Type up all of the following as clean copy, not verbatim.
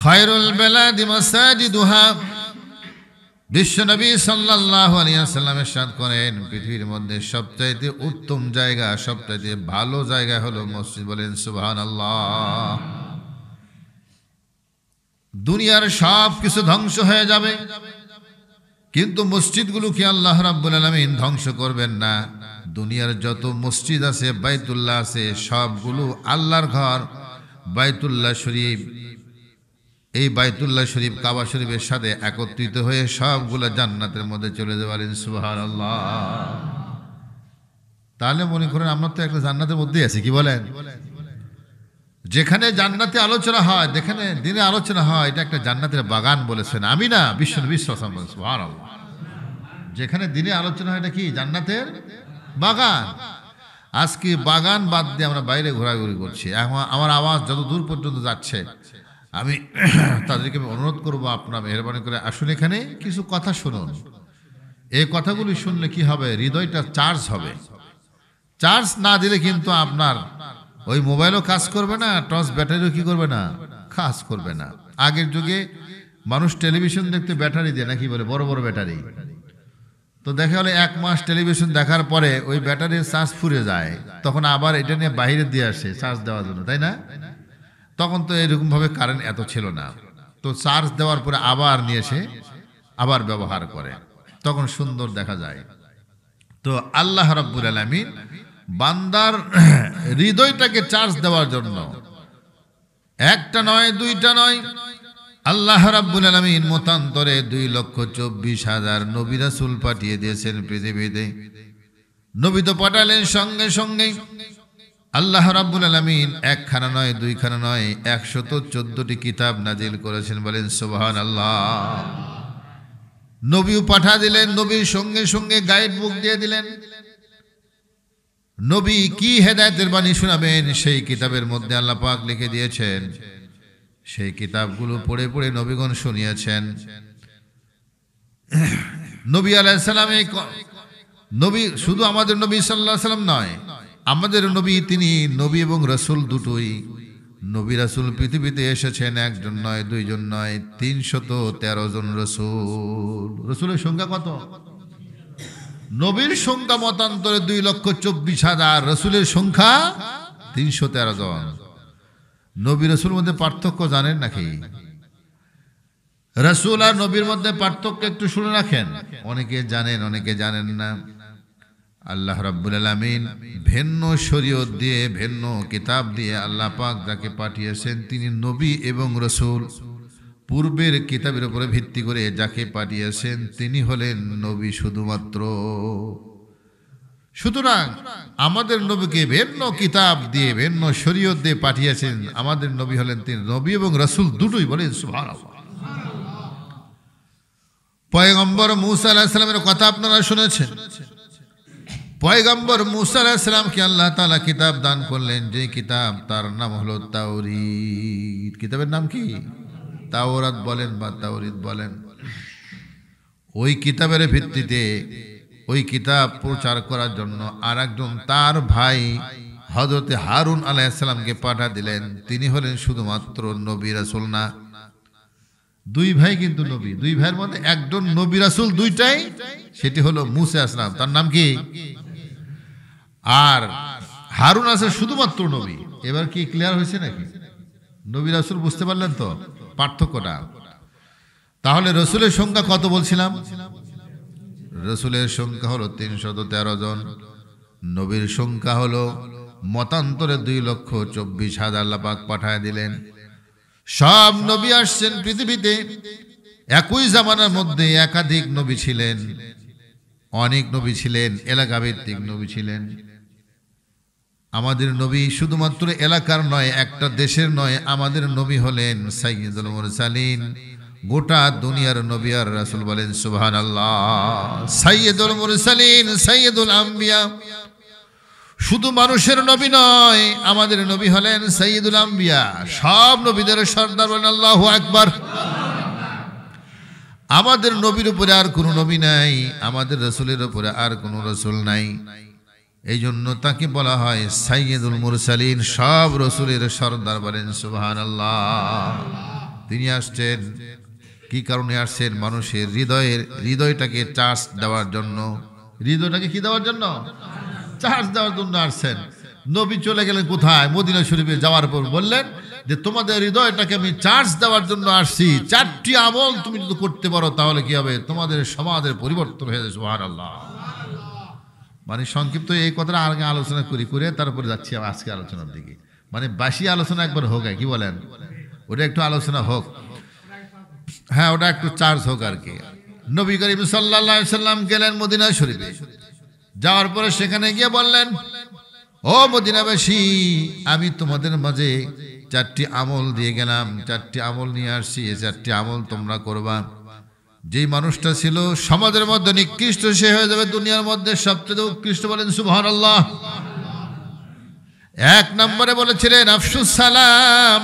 খায়রুল বেলাদি মাসাজিদুহা, বিশ্বনবী সাল্লাল্লাহু আলাইহি ওয়াসাল্লাম ইরশাদ করেন পৃথিবীর মধ্যে সবচাইতে উত্তম জায়গা, সবচাইতে ভালো জায়গা হলো মসজিদ। বলেন সুবহানাল্লাহ। দুনিয়ার সব কিছু ধ্বংস হয়ে যাবে, কিন্তু মসজিদগুলোকে আল্লাহ রাব্বুল আলামিন ধ্বংস করবেন না। দুনিয়ার যত মসজিদ আছে, বাইতুল্লাহ আছে, সবগুলো আল্লাহর ঘর। বাইতুল্লাহ শরীফ, এই বাইতুল্লাহ শরীফ কাবা শরীফের সাথে একত্রিত হয়ে সবগুলো জান্নাতের মধ্যে চলে যাবে। বলেন সুবহানাল্লাহ। তাহলে মনে করেন আমরা তো একটা জান্নাতের মধ্যেই আছি, কি বলেন? যেখানে জান্নাতে আলোচনা হয়, যেখানে দিনে আলোচনা হয়, এটা একটা জান্নাতের বাগান বলেছেন। আমি না, বিশ্বনবী সাল্লাল্লাহু আলাইহি ওয়াসাল্লাম। সুবহানাল্লাহ। যেখানে দিনে আলোচনা হয়, এটা কি? জান্নাতের বাগান। আজকে বাগান বাদ দিয়ে আমরা বাইরে ঘোরাঘুরি করছি। আমার আওয়াজ যত দূর পর্যন্ত যাচ্ছে, আমি তাদেরকে অনুরোধ করবো, আপনার মেহরবানি করে আসুন, এখানে কিছু কথা শুনুন। এই কথাগুলি শুনলে কি হবে? হৃদয়টা চার্জ হবে। চার্জ না দিলে কিন্তু আপনার ওই মোবাইলও কাজ করবে না, টর্চ ব্যাটারিও কি করবে না, কাজ করবে না। আগের যুগে মানুষ টেলিভিশন দেখতে ব্যাটারি দিয়ে, নাকি বলে, বড় বড় ব্যাটারি। তো দেখা গেলো 1 মাস টেলিভিশন দেখার পরে ওই ব্যাটারির চার্জ ফুরিয়ে যায়, তখন আবার এটা নিয়ে বাইরে দিয়ে আসে চার্জ দেওয়ার জন্য, তাই না? তখন তো এরকম ভাবে কারেন্ট এত ছিল না, তো চার্জ দেওয়ার পরে আবার নিয়ে এসে আবার ব্যবহার করে, তখন সুন্দর দেখা যায়। তো আল্লাহ রাব্বুল আলামিন বান্দার হৃদয়টাকে চার্জ দেওয়ার জন্য একটা নয়, দুইটা নয়, আল্লাহ রাব্বুল আলামিন মতান্তরে 2,24,000 নবী রাসূল পাঠিয়ে দিয়েছেন পৃথিবীতে। নবী তো পাঠালেন সঙ্গে সঙ্গে। আল্লাহ রাব্বুল আলামিন একখানা নয়, দুইখানা নয়, 114টি কিতাব নাজিল করেছেন। বলেন সুবহানাল্লাহ। নবীও পাঠা দিলেন, নবীর সঙ্গে সঙ্গে গাইড বুক দিয়ে দিলেন। নবী কি হেদায়েতের বাণী শোনাবেন, সেই কিতাবের মধ্যে আল্লাহ পাক লিখে দিয়েছেন। সেই কিতাবগুলো পড়ে পড়ে নবীগণ শুনিয়েছেন। নবী আলাইহিস সালাম, নবী শুধু আমাদের নবী সাল্লাল্লাহু আলাইহি ওয়াসাল্লাম নয়, আমাদের নবী, তিনি নবী এবং রাসূল দুটোই। নবী রাসূল পৃথিবীতে এসেছেন একজন নয়, দুইজন নয়, 313 জন রাসূল। রাসূলের সংখ্যা কত? নবীর সংখ্যা মতান্তরে 2,24,000, রাসূলের সংখ্যা 313 জন। নবী রাসূল মধ্যে পার্থক্য জানেন নাকি? রাসূল আর নবীর মধ্যে পার্থক্য একটু শুনে রাখেন। অনেকে জানেন, অনেকে জানেন না। আল্লাহ রাব্বুল আলামিন ভিন্ন শরীয়ত দিয়ে, ভিন্ন কিতাব দিয়ে আল্লাহ পাক যাকে পাঠিয়েছেন তিনি নবী এবং রাসূল। পূর্বের কিতাবের উপরে ভিত্তি করে যাকে পাঠিয়েছেন তিনি হলেন নবী শুধুমাত্র। সুতরাং আমাদের নবীকে ভিন্ন কিতাব দিয়ে, ভিন্ন শরীয়ত দিয়ে পাঠিয়েছেন। আমাদের নবী হলেন তিনি নবী এবং রাসূল দুটোই। বলেন সুবহানাল্লাহ। পয়গম্বর মূসা আলাইহিস সালামের কথা আপনারা শুনেছেন। পয়গম্বর মূসা আলাইহিস সালামকে আল্লাহ তাআলা কিতাব দান করলেন, যে কিতাব তার নাম হলো তাওরীত। কিতাবের নাম কি? তাওরাত বলেন বা তাওরীত বলেন। ওই কিতাবের ভিত্তিতে ওই কিতাব প্রচার করার জন্য আর একজন তার ভাই হযরতে হারুন আলাইহিস সালামকে পাঠা দিলেন। তিনি হলেন শুধুমাত্র নবী রাসূল না, দুই ভাই কিন্তু নবী। দুই ভাইয়ের মধ্যে একজন নবী রাসূল দুইটাই, সেটি হলো মূসা আলাইহিস সালাম, তার নাম কি? আর হারুন আছে শুধুমাত্র নবী। এবার কি ক্লিয়ার হয়েছে নাকি? নবী রাসূল বুঝতে পারলেন তো পার্থক্যটা? তাহলে রাসূলের সংখ্যা কত বলছিলাম? রাসূলের সংখ্যা হলো 313 জন। নবীর সংখ্যা হলো মতান্তরে 2,24,000 আল্লাহ পাক পাঠায় দিলেন। সব নবী আসছেন পৃথিবীতে। একই জামানার মধ্যে একাধিক নবী ছিলেন, অনেক নবী ছিলেন, এলাকা ভিত্তিক নবী ছিলেন। আমাদের নবী শুধুমাত্র এলাকার নয়, একটা দেশের নয়, আমাদের নবী হলেন সাইয়্যিদুল মুরসালিন, গোটা দুনিয়ার নবী আর রাসূল। বলেন সুবহানাল্লাহ। সাইয়্যিদুল মুরসালিন, সাইয়্যিদুল আম্বিয়া। শুধু মানুষের নবী নয়, আমাদের নবী হলেন সাইয়্যিদুল আম্বিয়া, সব নবীদের সর্দার। বলেন আল্লাহু আকবার। আমাদের নবীর উপরে আর কোনো নবী নাই, আমাদের রাসূলের উপরে আর কোনো রাসূল নাই। এই জন্য তাকে বলা হয় সাইয়্যিদুল মুরসালিন, সব রাসূলের সর্দার। বলেন সুবহানাল্লাহ। তিনি আসছেন কি কারণে আসছেন? মানুষের হৃদয়টাকে চার্জ দেওয়ার জন্য। হৃদয়টাকে কি দেওয়ার জন্য? চার্জ দেওয়ার জন্য আসছেন। নবী চলে গেলেন কোথায়? মদিনা শরীফে যাওয়ার পর বললেন যে তোমাদের হৃদয়টাকে আমি চার্জ দেওয়ার জন্য আসছি। 4টি আমল তুমি যদি করতে পারো তাহলে কি হবে? তোমাদের সমাজের পরিবর্তন হয়ে যাবে। সুবহানাল্লাহ। মানে সংক্ষিপ্ত এই কথাটা আগে আলোচনা করে তারপরে যাচ্ছি আজকে আলোচনার দিকে। মানে বাসি আলোচনা একবার হোক, কি বলেন? ওটা একটু আলোচনা হোক, হ্যাঁ ওটা একটু চার্জ হোক আর কি। নবী করিম সাল্লাল্লাহু আলাইহি সাল্লাম গেলেন মদিনা শরীফে। যাওয়ার পরে সেখানে গিয়ে বললেন, ও মদিনাবাসী, আমি তোমাদের মাঝে 4টি আমল দিয়ে গেলাম, 4টি আমল নিয়ে আসছি। এই 4টি আমল তোমরা করবা। যেই মানুষটা ছিল সমাজের মধ্যে নিকৃষ্ট, সে হয়ে যাবে দুনিয়ার মধ্যে সবচেয়ে উৎকৃষ্ট। বলেন সুবহানাল্লাহ। 1 নম্বরে বলেছিলেন আফসুস সালাম,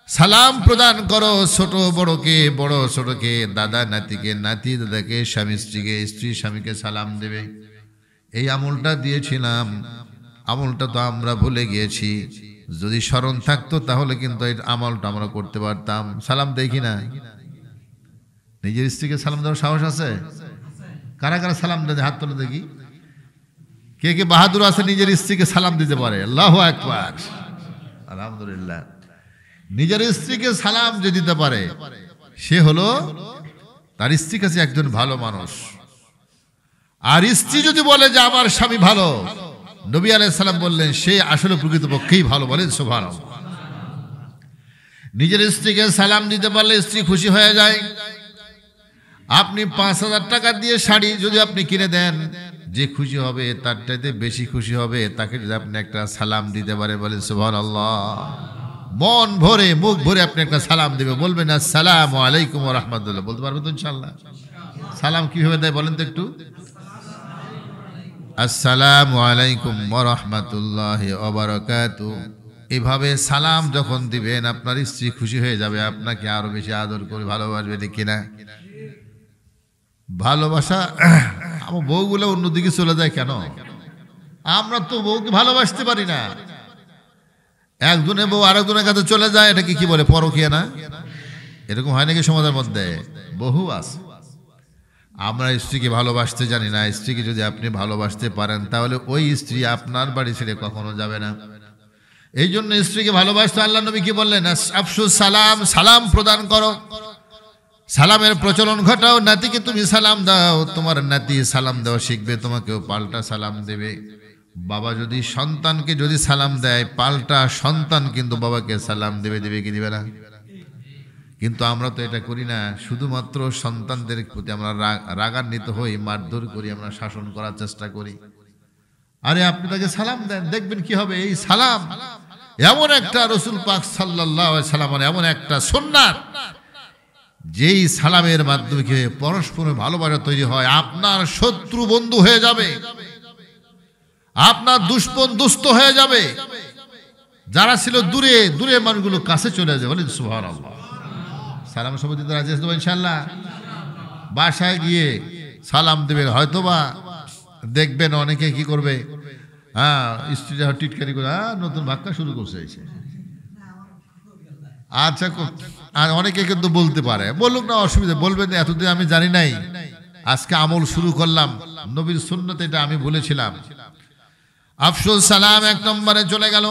সালাম প্রদান করো। ছোট বড়কে, বড় ছোটকে, দাদা নাতিকে, নাতি দাদাকে, স্বামী স্ত্রীকে, স্ত্রী স্বামীকে সালাম দেবে। এই আমলটা দিয়েছিলাম, আমলটা তো আমরা ভুলে গিয়েছি। যদি স্মরণ থাকতো তাহলে কিন্তু এই আমলটা আমরা করতে পারতাম। সালাম দেখি না? নিজের স্ত্রীকে সালাম দেওয়ার সাহস আছে? কারা কারা সালাম দেয়? হাত তুলে দেখি। কে কে বাহাদুর আছে নিজের স্ত্রীকে সালাম দিতে পারে? আল্লাহু আকবার, আলহামদুলিল্লাহ। নিজের স্ত্রীকে সালাম যে দিতে পারে সে হলো তার স্ত্রীর কাছে একজন ভালো মানুষ। আর স্ত্রী যদি বলে যে আমার স্বামী ভালো, নবী আলাইহিস সালাম বললেন সে আসলে প্রকৃতপক্ষেই ভালো। বলেন সুবহানাল্লাহ। নিজের স্ত্রীকে সালাম দিতে পারলে স্ত্রী খুশি হয়ে যায়। আপনি 5,000 টাকা দিয়ে শাড়ি যদি আপনি কিনে দেন, যে খুশি হবে তার চাইতে বেশি খুশি হবে তাকে যদি আপনি একটা সালাম দিতে পারে। বলেন সুবহানাল্লাহ। মন ভরে মুখ ভরে আপনি একটা সালাম দিবে, বলবেন আসসালামু আলাইকুম ওয়া রাহমাতুল্লাহ। বলতে পারবেন তো ইনশাআল্লাহ? সালাম কিভাবে দেয় বলেন তো একটু? আসসালামু আলাইকুম ওয়া রাহমাতুল্লাহি ওয়া বারাকাতুহু। এভাবে সালাম যখন দিবেন আপনার স্ত্রী খুশি হয়ে যাবে, আপনাকে আরো বেশি আদর করে ভালোবাসবে। ঠিক কিনা? ভালোবাসা আমার বউগুলো অন্যদিকে চলে যায় কেন? আমরা তো বউকে ভালোবাসতে পারি না। একজনের বউ আরেকজনের কাছে চলে যায়, এটাকে কি বলে? পরকীয়া না? এরকম হয় নাকি সমাজের মধ্যে? বহু আছে। আমরা স্ত্রীকে ভালোবাসতে জানি না। স্ত্রীকে যদি আপনি ভালোবাসতে পারেন তাহলে ওই স্ত্রী আপনার বাড়ি ছেড়ে কখনো যাবে না। এই জন্য স্ত্রীকে ভালোবাসতে আল্লাহ নবী কি বললেন? আফসুস সালাম, সালাম প্রদান করো, সালামের প্রচলন ঘটাও। নাতিকে তুমি সালাম দাও, তোমার নাতি সালাম দেওয়া শিখবে, তোমাকেও পাল্টা সালাম দেবে। বাবা যদি সন্তানকে যদি সালাম দেয়, পাল্টা সন্তান কিন্তু বাবাকে সালাম দেবে। দেবে কি দিবে না? কিন্তু আমরা তো এটা করি না। শুধুমাত্র সন্তানদের প্রতি আমরা রাগান্বিত হই, মারধর করি, আমরা শাসন করার চেষ্টা করি। আরে আপনি তাকে সালাম দেন, দেখবেন কি হবে। এই সালাম এমন একটা রাসূল পাক সাল্লাল্লাহু আলাইহি সাল্লামের এমন একটা সুন্নাত, যেই সালামের মাধ্যমে কি পরস্পরের ভালোবাসা তৈরি হয়। আপনার শত্রু বন্ধু হয়ে যাবে, আপনার দুশমন দুস্থ হয়ে যাবে। যারা ছিল দূরে দূরে মানুষগুলো কাছে চলে যাবে। বলেন সুবহানাল্লাহ। সালাম সবাই দিতে রাজি আছেন ইনশাআল্লাহ? বাসায় গিয়ে সালাম দেবেন, হয়তোবা দেখবেন অনেকে কি করবে, হ্যাঁ স্ত্রীরা টিটকারি করে, নতুন ভাক্কা শুরু করছে এসে। আচ্ছা, আর অনেকে কিন্তু বলতে পারে, বলুক না, অসুবিধা। বলবেন এতদিন আমি জানি নাই, আজকে আমল শুরু করলাম। নবীর সুন্নত এটা আমি বলেছিলাম। আফসুস সালাম 1 নম্বরে চলে গেল।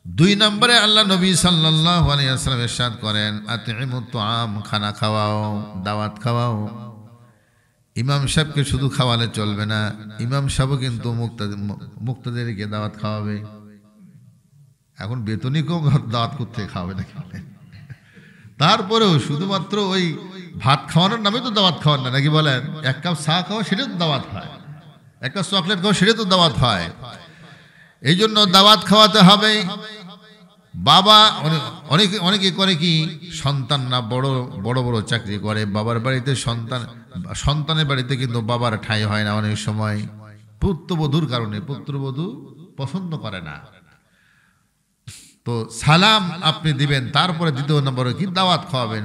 2 নম্বরে আল্লাহ নবী সাল্লাল্লাহু আলাইহি ওয়াসাল্লাম ইরশাদ করেন, আতিমুত তুআম, খানা খাওয়াও, দাওয়াত খাওয়াও। ইমাম সাহেবকে শুধু খাওয়ালে চলবে না, ইমাম সাহেবও কিন্তু মুক্তাদেরকে দাওয়াত খাওয়াবে। এখন বেতনিকেও দাওয়াত করতে খাওয়াবে নাকি? তারপরেও শুধুমাত্র ওই ভাত খাওয়ানোর নামে তো দাওয়াত খাওয়ান না, নাকি বলেন? 1 কাপ চা খাওয়া সেটা তো দাওয়াত হয়, 1 কাপ চকলেট খাওয়া সেটা তো দাওয়াত হয়। এই জন্য দাওয়াত খাওয়াতে হবে। বাবা অনেকে করে কি, সন্তান না বড় বড় চাকরি করে, বাবার বাড়িতে সন্তানের বাড়িতে কিন্তু বাবার ঠাঁই হয় না অনেক সময়, পুত্রবধূর কারণে। পুত্রবধূ পছন্দ করে না। তো সালাম আপনি দিবেন, তারপরে 2 নম্বরে কি দাওয়াত খাওয়াবেন।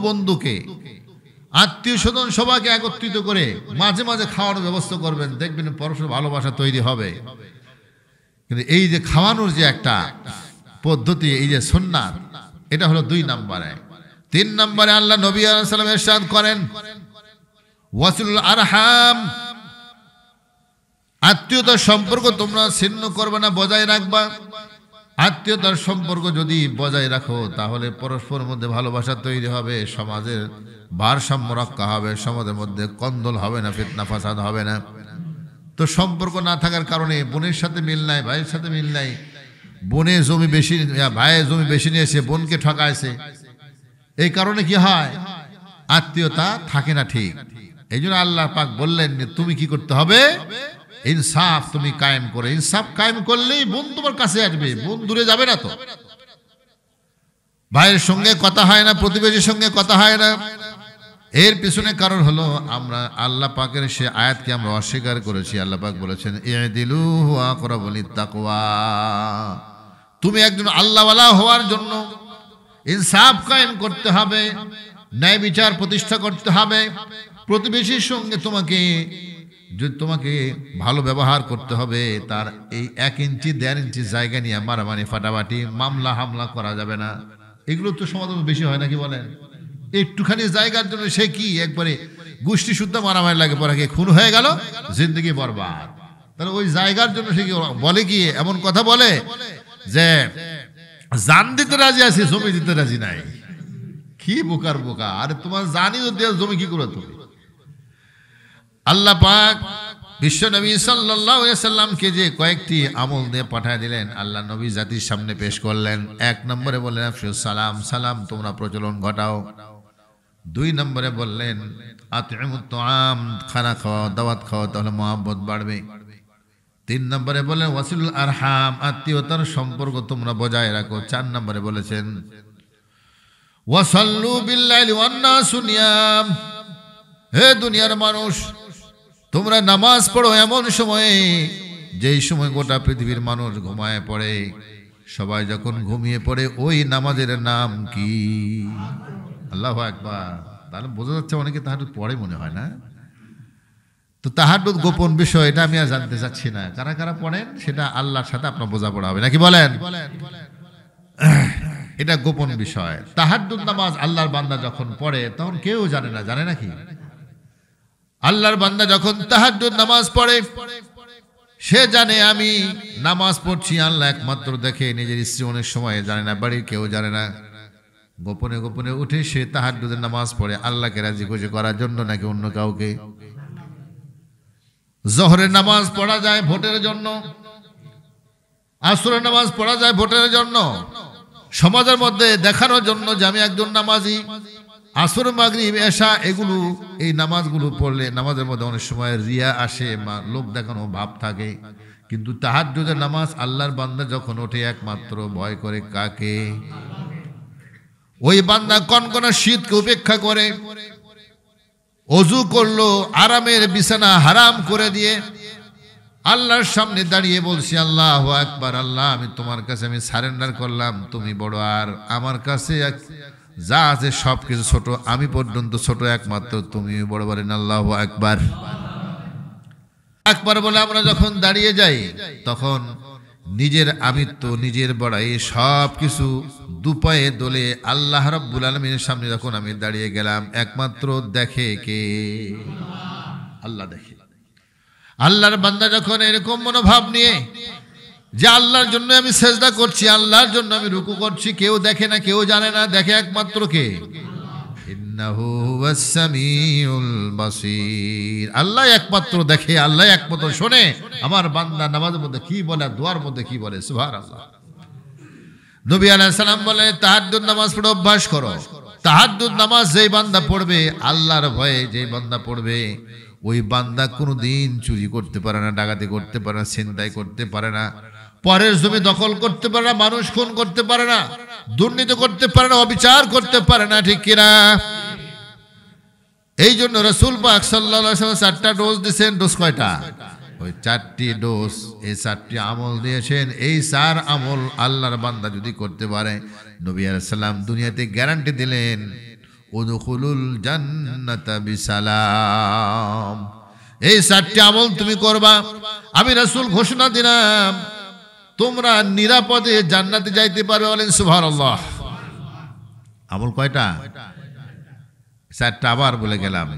বন্ধুকে, আত্মীয় স্বজন সবাইকে একত্রিত করে মাঝে মাঝে খাওয়ানোর ব্যবস্থা করবেন, দেখবেন পরস্পর ভালোবাসা তৈরি হবে। কিন্তু এই যে খাওয়ানোর যে একটা পদ্ধতি, এই যে সুন্নাত, এটা হলো 2 নম্বরে। 3 নম্বরে আল্লাহ নবী আলাইহিস সালাম ইরশাদ করেন, ওয়াসিলুল আরহাম, আত্মীয়তার সম্পর্ক তোমরা ছিন্ন করবে না, বজায় রাখবা। আত্মীয়তার সম্পর্ক যদি বজায় রাখো তাহলে পরস্পরের মধ্যে ভালোবাসা তৈরি হবে, সমাজের ভারসাম্য রক্ষা হবে, সমাজের মধ্যে কন্দল হবে না, ফিতনা ফাসাদ হবে না। তো সম্পর্ক না থাকার কারণে বোনের সাথে মিল নাই, ভাইয়ের সাথে মিল নাই, বোনে জমি বেশি, ভাইয়ের জমি বেশি নিয়েছে, বোনকে ঠকাইছে। এই কারণে কি হয়? আত্মীয়তা থাকে না ঠিক। এই জন্য আল্লাহ পাক বললেন তুমি কি করতে হবে? ইনসাফ তুমি কায়েম করে, ইনসাফ কায়েম করলেই বোন তোমার কাছে আসবে, বোন দূরে যাবে না। তো ভাইয়ের সঙ্গে কথা হয় না, প্রতিবেশীর সঙ্গে কথা হয় না, এর পিছনে কারণ হলো আমরা আল্লাহ পাকের সে আয়াতকে আমরা অস্বীকার করেছি। আল্লাহ পাক বলেছেন ইদিলু হুয়া আকরাবু লিত্তাকওয়া, তুমি একজন আল্লাহওয়ালা হওয়ার জন্য ইনসাফ কায়েম করতে হবে, ন্যায় বিচার প্রতিষ্ঠা করতে হবে। প্রতিবেশীর সঙ্গে তোমাকে ভালো ব্যবহার করতে হবে। তার এই 1 ইঞ্চি 1.5 ইঞ্চি জায়গা নিয়ে মারামারি ফাটাফাটি মামলা হামলা করা যাবে না। এগুলো তো সমাজে বেশি হয় নাকি বলেন? একটুখানি জায়গার জন্য সে কি একবারে গোষ্ঠী শুদ্ধ মারামারি লাগে, পরে খুন হয়ে গেল, জিন্দগি বরবাদ। তাহলে ওই জায়গার জন্য সে কি বলে, কি এমন কথা বলে যে জান দিতে রাজি আছে, জমি দিতে রাজি নাই। কি বোকার বোকা! আরে তোমার জানি তো দেওয়া, জমি কি করে তুমি? আল্লাহ পাক বিশ্ব নবী সাল্লাল্লাহু আলাইহি সাল্লামকে যে কয়েকটি আমল দিয়ে পাঠিয়ে দিলেন, আল্লাহ নবী জাতির সামনে পেশ করলেন। 1 নম্বরে বললেন আফশুস সালাম, সালাম তোমরা প্রচলন ঘটাও। 2 নম্বরে বললেন আতইমুত তুআম, খানা খাওয়া, দাওয়াত খাওয়া, তাহলে মহব্বত বাড়বে। 3 নম্বরে বললেন ওয়াসিলুল আরহাম, আত্মীয়তার সম্পর্ক তোমরা বজায় রাখো। 4 নম্বরে বলেছেন ওয়াসাল্লু বিল্লাইলি ওয়ান নাসু নিয়াম, হে দুনিয়ার মানুষ তোমরা নামাজ পড়ো এমন সময়ে যেই সময় গোটা পৃথিবীর মানুষ ঘুমায় পড়ে। সবাই যখন ঘুমিয়ে পড়ে ওই নামাজের নাম কি? আল্লাহু আকবার। তাহলে বোঝা যাচ্ছে অনেকে তাহাজ্জুদ পড়ে মনে হয় না। তো তাহাজ্জুদ গোপন বিষয়, এটা আমি আর জানতে চাচ্ছি না। কারা কারা পড়েন সেটা আল্লাহর সাথে আপনার বোঝাপড়া হবে নাকি বলেন? এটা গোপন বিষয়। তাহাজ্জুদ নামাজ আল্লাহর বান্দা যখন পড়ে তখন কেউ জানে না, জানে নাকি? আল্লাহর বান্দা যখন তাহাজ্জুদ নামাজ পড়ে সে জানে আমি নামাজ পড়ছি, আল্লাহ একমাত্র দেখে। নিজের স্ত্রী অনেক সময় জানে না, বাড়ির কেউ জানে না। গোপনে গোপনে উঠে সে তাহাজ্জুদের নামাজ পড়ে, আল্লাহকে রাজি খুশি করার জন্য নাকি অন্য কাউকে। জোহরের নামাজ পড়া যায় ভোটের জন্য, আসরের নামাজ পড়া যায় ভোটের জন্য, সমাজের মধ্যে দেখানোর জন্য যে আমি একজন নামাজি। আসর, মাগরিব, এশা, এগুলো এই নামাজগুলো পড়লে নামাজের মধ্যে অনেক সময় রিয়া আসে, লোক দেখানো ভাব থাকে। কিন্তু তাহাজ্জুদের নামাজ আল্লাহর বান্দা যখন ওঠে একমাত্র ভয় করে কাকে? ওই বান্দা কনকনা শীতকে উপেক্ষা করে অজু করলো, আরামের বিছানা হারাম করে দিয়ে আল্লাহর সামনে দাঁড়িয়ে বলছি আল্লাহু আকবার, আল্লাহ আমি তোমার কাছে আমি সারেন্ডার করলাম, তুমি বড়, আর আমার কাছে যা আছে সব কিছু ছোট, আমি পর্যন্ত ছোট, একমাত্র তুমি বড়। বলেন আল্লাহু আকবার। আকবার বলে আমরা যখন দাঁড়িয়ে যাই তখন নিজের আমিত্ব, নিজের বড়াই সব কিছু দুপায়ে দোলে আল্লাহ রাব্বুল আলামিনের সামনে যখন আমি দাঁড়িয়ে গেলাম, একমাত্র দেখে কে? আল্লাহ দেখে। আল্লাহর বান্দা যখন এরকম মনোভাব নিয়ে যে আল্লাহর জন্য আমি সেজদা করছি, আল্লাহর জন্য আমি রুকু করছি, কেউ দেখে না, কেউ জানে না, দেখে একমাত্র কে? ইন্নাহু হুয়াস সামিউল বাসীর। আল্লাহ একমাত্র দেখে, আল্লাহ একমাত্র শোনে আমার বান্দা নামাজের মধ্যে কি বলে, দোয়ার মধ্যে কি বলে। সুবহানাল্লাহ। নবী আলাইহিস সালাম বলে তাহাজ্জুদ নামাজ পড়ে অভ্যাস করো। তাহাজ্জুদ নামাজ যেই বান্দা পড়বে, আল্লাহর ভয়ে যেই বান্দা পড়বে, ওই বান্দা কোনোদিন চুরি করতে পারে না, ডাকাতি করতে পারে না, ছিনতাই করতে পারে না, পরের জমি দখল করতে পারে না, মানুষ খুন করতে পারে না, দুর্নীতি করতে পারে না, অবিচার করতে পারে না, ঠিক কিনা? এই জন্য রাসূল পাক সাল্লাল্লাহু আলাইহি ওয়াসাল্লাম 4টা ডোজ দিয়েছেন। ডোজ কয়টা? ওই 4টি ডোজ। এই 4টি আমল দিয়েছেন। এই 4 আমল আল্লাহর বান্দা যদি করতে পারে, নবী আলাইহিস সালাম দুনিয়াতে গ্যারান্টি দিলেন উদখুলুল জান্নাতা বিসালাম। এই 4টি আমল তুমি করবা, আমি রাসূল ঘোষণা দিলাম তোমরা নিরাপদে জান্নাতে যাইতে পারবে। বলেন সুবহানাল্লাহ। আমল কয়টা? 4টা আবার বলে গেলাম,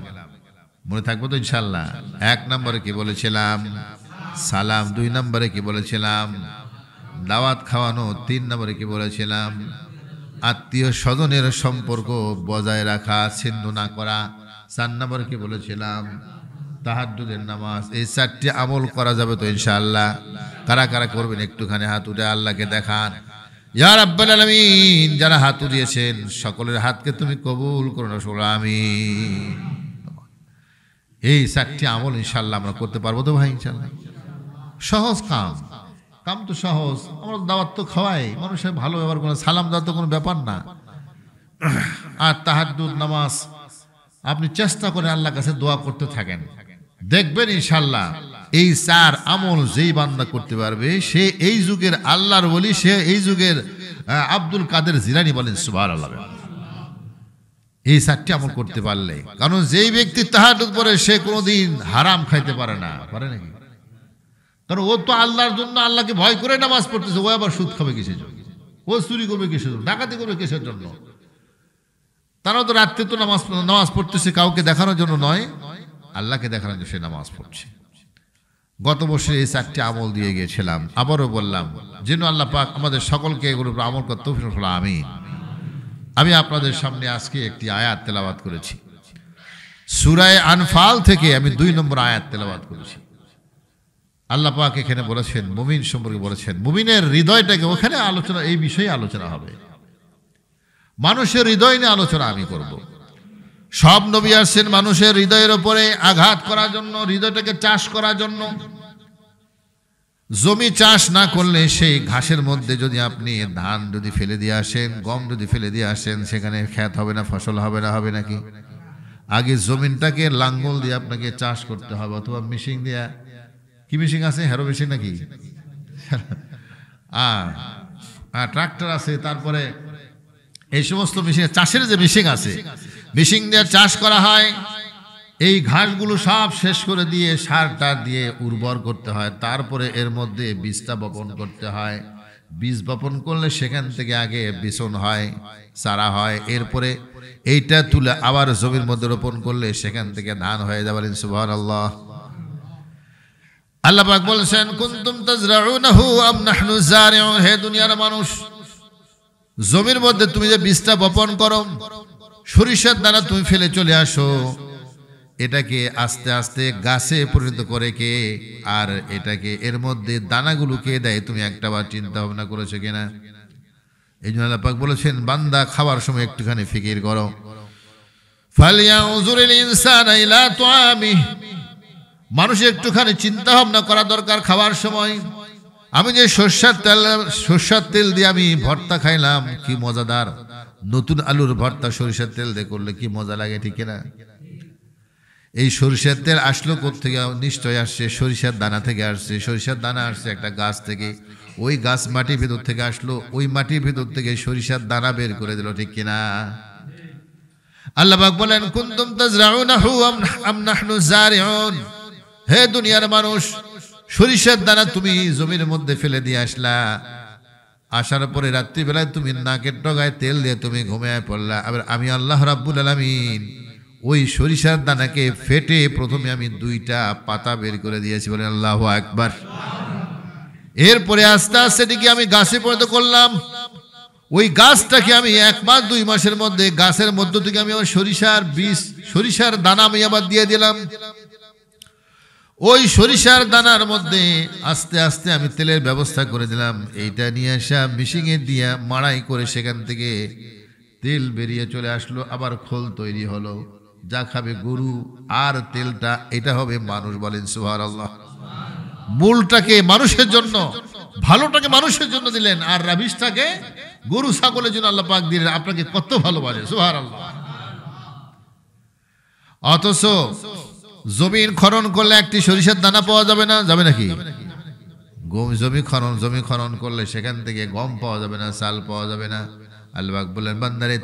মনে থাকবো তো ইনশাল্লাহ? 1 নম্বরে কি বলেছিলাম? সালাম। 2 নম্বরে কি বলেছিলাম? দাওয়াত খাওয়ানো। 3 নম্বরে কি বলেছিলাম? আত্মীয় স্বজনের সম্পর্ক বজায় রাখা, ছিন্ন না করা। 4 নম্বরে কি বলেছিলাম? তাহাজ্জুদের নামাজ। এই 4টি আমল করা যাবে তো ইনশাআল্লাহ? কারা কারা করবেন একটুখানি হাত উঠে আল্লাহকে দেখান। ইয়া রাব্বাল আলামিন, যারা হাত উঠিয়েছেন সকলের হাতকে তুমি কবুল করো না, আমিন। এই 4টি আমল ইনশাআল্লাহ আমরা করতে পারবো তো ভাই? ইনশাআল্লাহ সহজ কাম, কাম তো সহজ। আমরা দাওয়াত তো খাওয়াই, মানুষের ভালো ব্যবহার করে, সালাম দেওয়া তো কোনো ব্যাপার না। আর তাহাজ্জুদ নামাজ আপনি চেষ্টা করে আল্লাহর কাছে দোয়া করতে থাকেন, দেখবেন ইনশাআল্লাহ এই 4 আমল যেই বান্দা করতে পারবে সে এই যুগের আল্লাহর ওলি, সে এই যুগের আব্দুল কাদের জিলানী, বলেন সুবহানাল্লাহ। এই 4টি আমল করতে পারলে, কারণ যেই ব্যক্তি তাহাজ্জুদ পড়ে সে কোনোদিন হারাম খাইতে পারে না, পারে নাকি? কারণ ও তো আল্লাহর জন্য, আল্লাহকে ভয় করে নামাজ পড়তেছে। ও আবার সুদ খাবে কিসের জন্য? ও চুরি করবে কিসের জন্য? ডাকাতি করবে কিসের জন্য? তারাও তো রাত্রে তো নামাজ পড়তেছে কাউকে দেখানোর জন্য নয়, আল্লাহকে দেখানোর জন্য সে নামাজ পড়ছে। গত বছর এই 4টি আমল দিয়ে গিয়েছিলাম, আবারও বললাম যেন আল্লাহ পাক আমাদের সকলকে এগুলোর উপর আমল করতে তৌফিক দান। আমিন। আমি আপনাদের সামনে আজকে একটি আয়াত তেলাওয়াত করেছি সূরা আনফাল থেকে। আমি 2 নম্বর আয়াত তেলাওয়াত করেছি। আল্লাহ পাক এখানে বলেছেন, মুমিন সম্পর্কে বলেছেন, মুমিনের হৃদয়টাকে, ওখানে আলোচনা, এই বিষয়ে আলোচনা হবে। মানুষের হৃদয় নিয়ে আলোচনা আমি করব। সব নবী আসছেন মানুষের হৃদয়ের উপরে আঘাত করার জন্য, হৃদয়টাকে চাষ করার জন্য। জমি চাষ না করলে সেই ঘাসের মধ্যে যদি আপনি ধান যদি ফেলে দিয়ে আসেন, গম যদি ফেলে দিয়ে আসেন, সেখানে ক্ষেত হবে না, ফসল হবে না, হবে নাকি? আগে জমিনটাকে লাঙ্গল দিয়ে আপনাকে চাষ করতে হবে, অথবা মেশিন দিয়ে। কি মেশিন আছে? হ্যারো মেশিন নাকি? ট্রাক্টর আছে, তারপরে এই সমস্ত মেশিন, চাষের যে মেশিন আছে, মেশিন দিয়ে চাষ করা হয়। এই ঘাসগুলো সব শেষ করে দিয়ে সারটা দিয়ে উর্বর করতে হয়, তারপরে এর মধ্যে বীজটা বপন করতে হয়। বীজ বপন করলে সেখান থেকে আগে বিছন হয়, চারা হয়, এরপরে এইটা তুলে আবার জমির মধ্যে রোপণ করলে সেখান থেকে ধান হয়ে যাবে। সুবহানাল্লাহ। আল্লাহ পাক বলেছেন, কুনতুম তাজরাউনাহু আম নাহনু যারিউন। হে দুনিয়ার মানুষ, জমির মধ্যে তুমি যে বীজটা বপন করো, সরিষার দানা তুমি ফেলে চলে আসো, এটাকে আস্তে আস্তে গাছে পরিণত করে কে? আর এটাকে, এর মধ্যে দানাগুলো কে দেয়? তুমি একটাবার চিন্তা ভাবনা করেছো কিনা? এই জন্য আল্লাহ পাক বলেছেন, বান্দা খাবার সময় একটুখানি ফিকির করো। ফালইয়াউযুরিল ইনসানু ইলা তুআমিহি। মানুষ একটুখানি চিন্তা ভাবনা করা দরকার খাওয়ার সময়। আমি যে সরষের তেল দিয়ে আমি ভর্তা খাইলাম, কি মজাদার। নতুন আলুর ভর্তা সরিষার তেল দিয়ে করলে কি মজা লাগে, ঠিক না? এই সরিষার তেল আসলো কোত্থেকে? নিশ্চয় আসছে সরিষার দানা থেকে আসছে। সরিষার দানা আসছে একটা গাছ থেকে, ওই গাছ মাটির ভেতর থেকে আসলো, ওই মাটির ভেতর থেকে সরিষার দানা বের করে দিল, ঠিক কিনা? আল্লাহ পাক বলেন, কুনতুম তাজরাউনাহু আম নাহনু যারিউন। হে দুনিয়ার মানুষ, সরিষার দানা তুমি জমির মধ্যে ফেলে দিয়ে আসলা, আসার পরে রাত্রিবেলায় তুমি নাকের ডগায় তেল দিয়ে তুমি ঘুমিয়ে পড়লা। আবার আমি আল্লাহ রাব্বুল আলামিন ওই সরিষার দানাকে ফেটে প্রথমে আমি 2টা পাতা বের করে দিয়েছি, বলেন আল্লাহু আকবার। এরপরে আস্তে আস্তে এটিকে আমি গাছে পরিণত করলাম। ওই গাছটাকে আমি 1 মাস 2 মাসের মধ্যে গাছের মধ্য থেকে আমি আমার সরিষার বীজ, সরিষার দানা আমি আবার দিয়ে দিলাম। ওই সরিষার দানার মধ্যে আস্তে আস্তে আমি তেলের ব্যবস্থা করে দিলাম। এইটা নিয়ে আসা মেশিনে দিয়ে মাড়াই করে সেখান থেকে তেল বেরিয়ে চলে আসলো, আবার খোল তৈরি হলো, যা খাবে গরু, আর তেলটা এটা হবে মানুষ, বলেন সুবহানাল্লাহ। মূলটাকে মানুষের জন্য, ভালোটাকে মানুষের জন্য দিলেন, আর রাবিশটাকে গরু ছাগলের জন্য আল্লাহ পাক দিলেন। আপনাকে কত ভালোবাসে, সুবহানাল্লাহ। অথচ জমিন খনন করলে একটি সরিষার দানা পাওয়া যাবে না, যাবে নাকি? জমি খনন করলে সেখান থেকে গম পাওয়া যাবে না, চাল পাওয়া যাবে না। আল্লাহ পাক বললেন, বান্দারে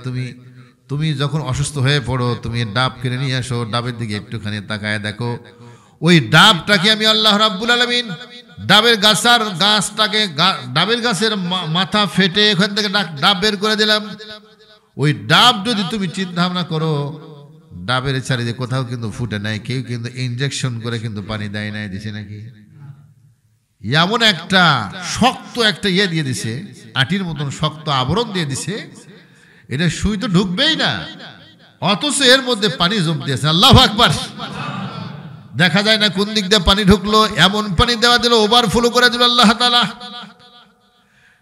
তুমি যখন অসুস্থ হয়ে পড়ো, তুমি ডাব কিনে নিয়ে আসো, ডাবের দিকে একটুখানি তাকায় দেখো, ওই ডাবটাকে আমি আল্লাহ রাব্বুল আলামিন ডাবের গাছের মাথা ফেটে ওখান থেকে ডাব বের করে দিলাম। ওই ডাব যদি তুমি চিন্তা ভাবনা করো, ডাবের চারিদিকে কোথাও কিন্তু ফুটে নাই, কেউ কিন্তু ইনজেকশন করে কিন্তু পানি দেয় নাই, দিছে নাকি? এমন একটা শক্ত একটা ইয়ে দিয়ে দিছে, আটির মতন শক্ত আবরণ দিয়ে দিছে, এটা সুই তো ঢুকবেই না, অথচ এর মধ্যে পানি জম দিয়েছে। আল্লাহু আকবার। দেখা যায় না কোন দিক দিয়ে পানি ঢুকলো, এমন পানি দেওয়া দিল, ওভারফ্লো করে দিল আল্লাহ তাআলা।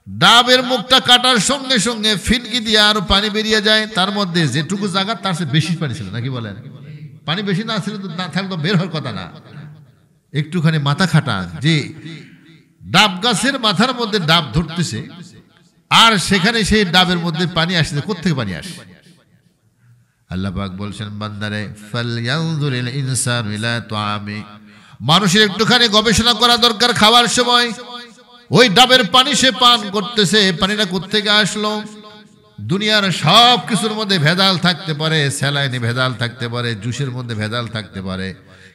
ডাবের মুখটা কাটার সঙ্গে সঙ্গে ফিনকি দিয়ে আরো পানি বেরিয়ে যায়, তার মধ্যে যেটুকু জায়গা তার চেয়ে বেশি পানি ছিল, নাকি বলেন? পানি বেশি না ছিল তো না থাকলে বের হওয়ার কথা না। একটুখানি মাথা খাটা যে ডাব গাছের মাথার মধ্যে ডাব ধরতেছে, আর সেখানে সেই ডাবের মধ্যে পানি আসছে, কোত্থেকে পানি আসে? আল্লাহ পাক বলছেন বান্দারে, ফালয়ানজুরিল ইনসানু ইলা তাআমি, মানুষের একটুখানি গবেষণা করা দরকার। খাওয়ার সময় ওই ডাবের পানি সে পান করতেছে, পানিটা কোত্থেকে আসলো? দুনিয়ার সব কিছুর মধ্যে ভেজাল থাকতে পারে, স্যালাইনে ভেজাল থাকতে পারে, জুসের মধ্যে ভেজাল থাকতে পারে,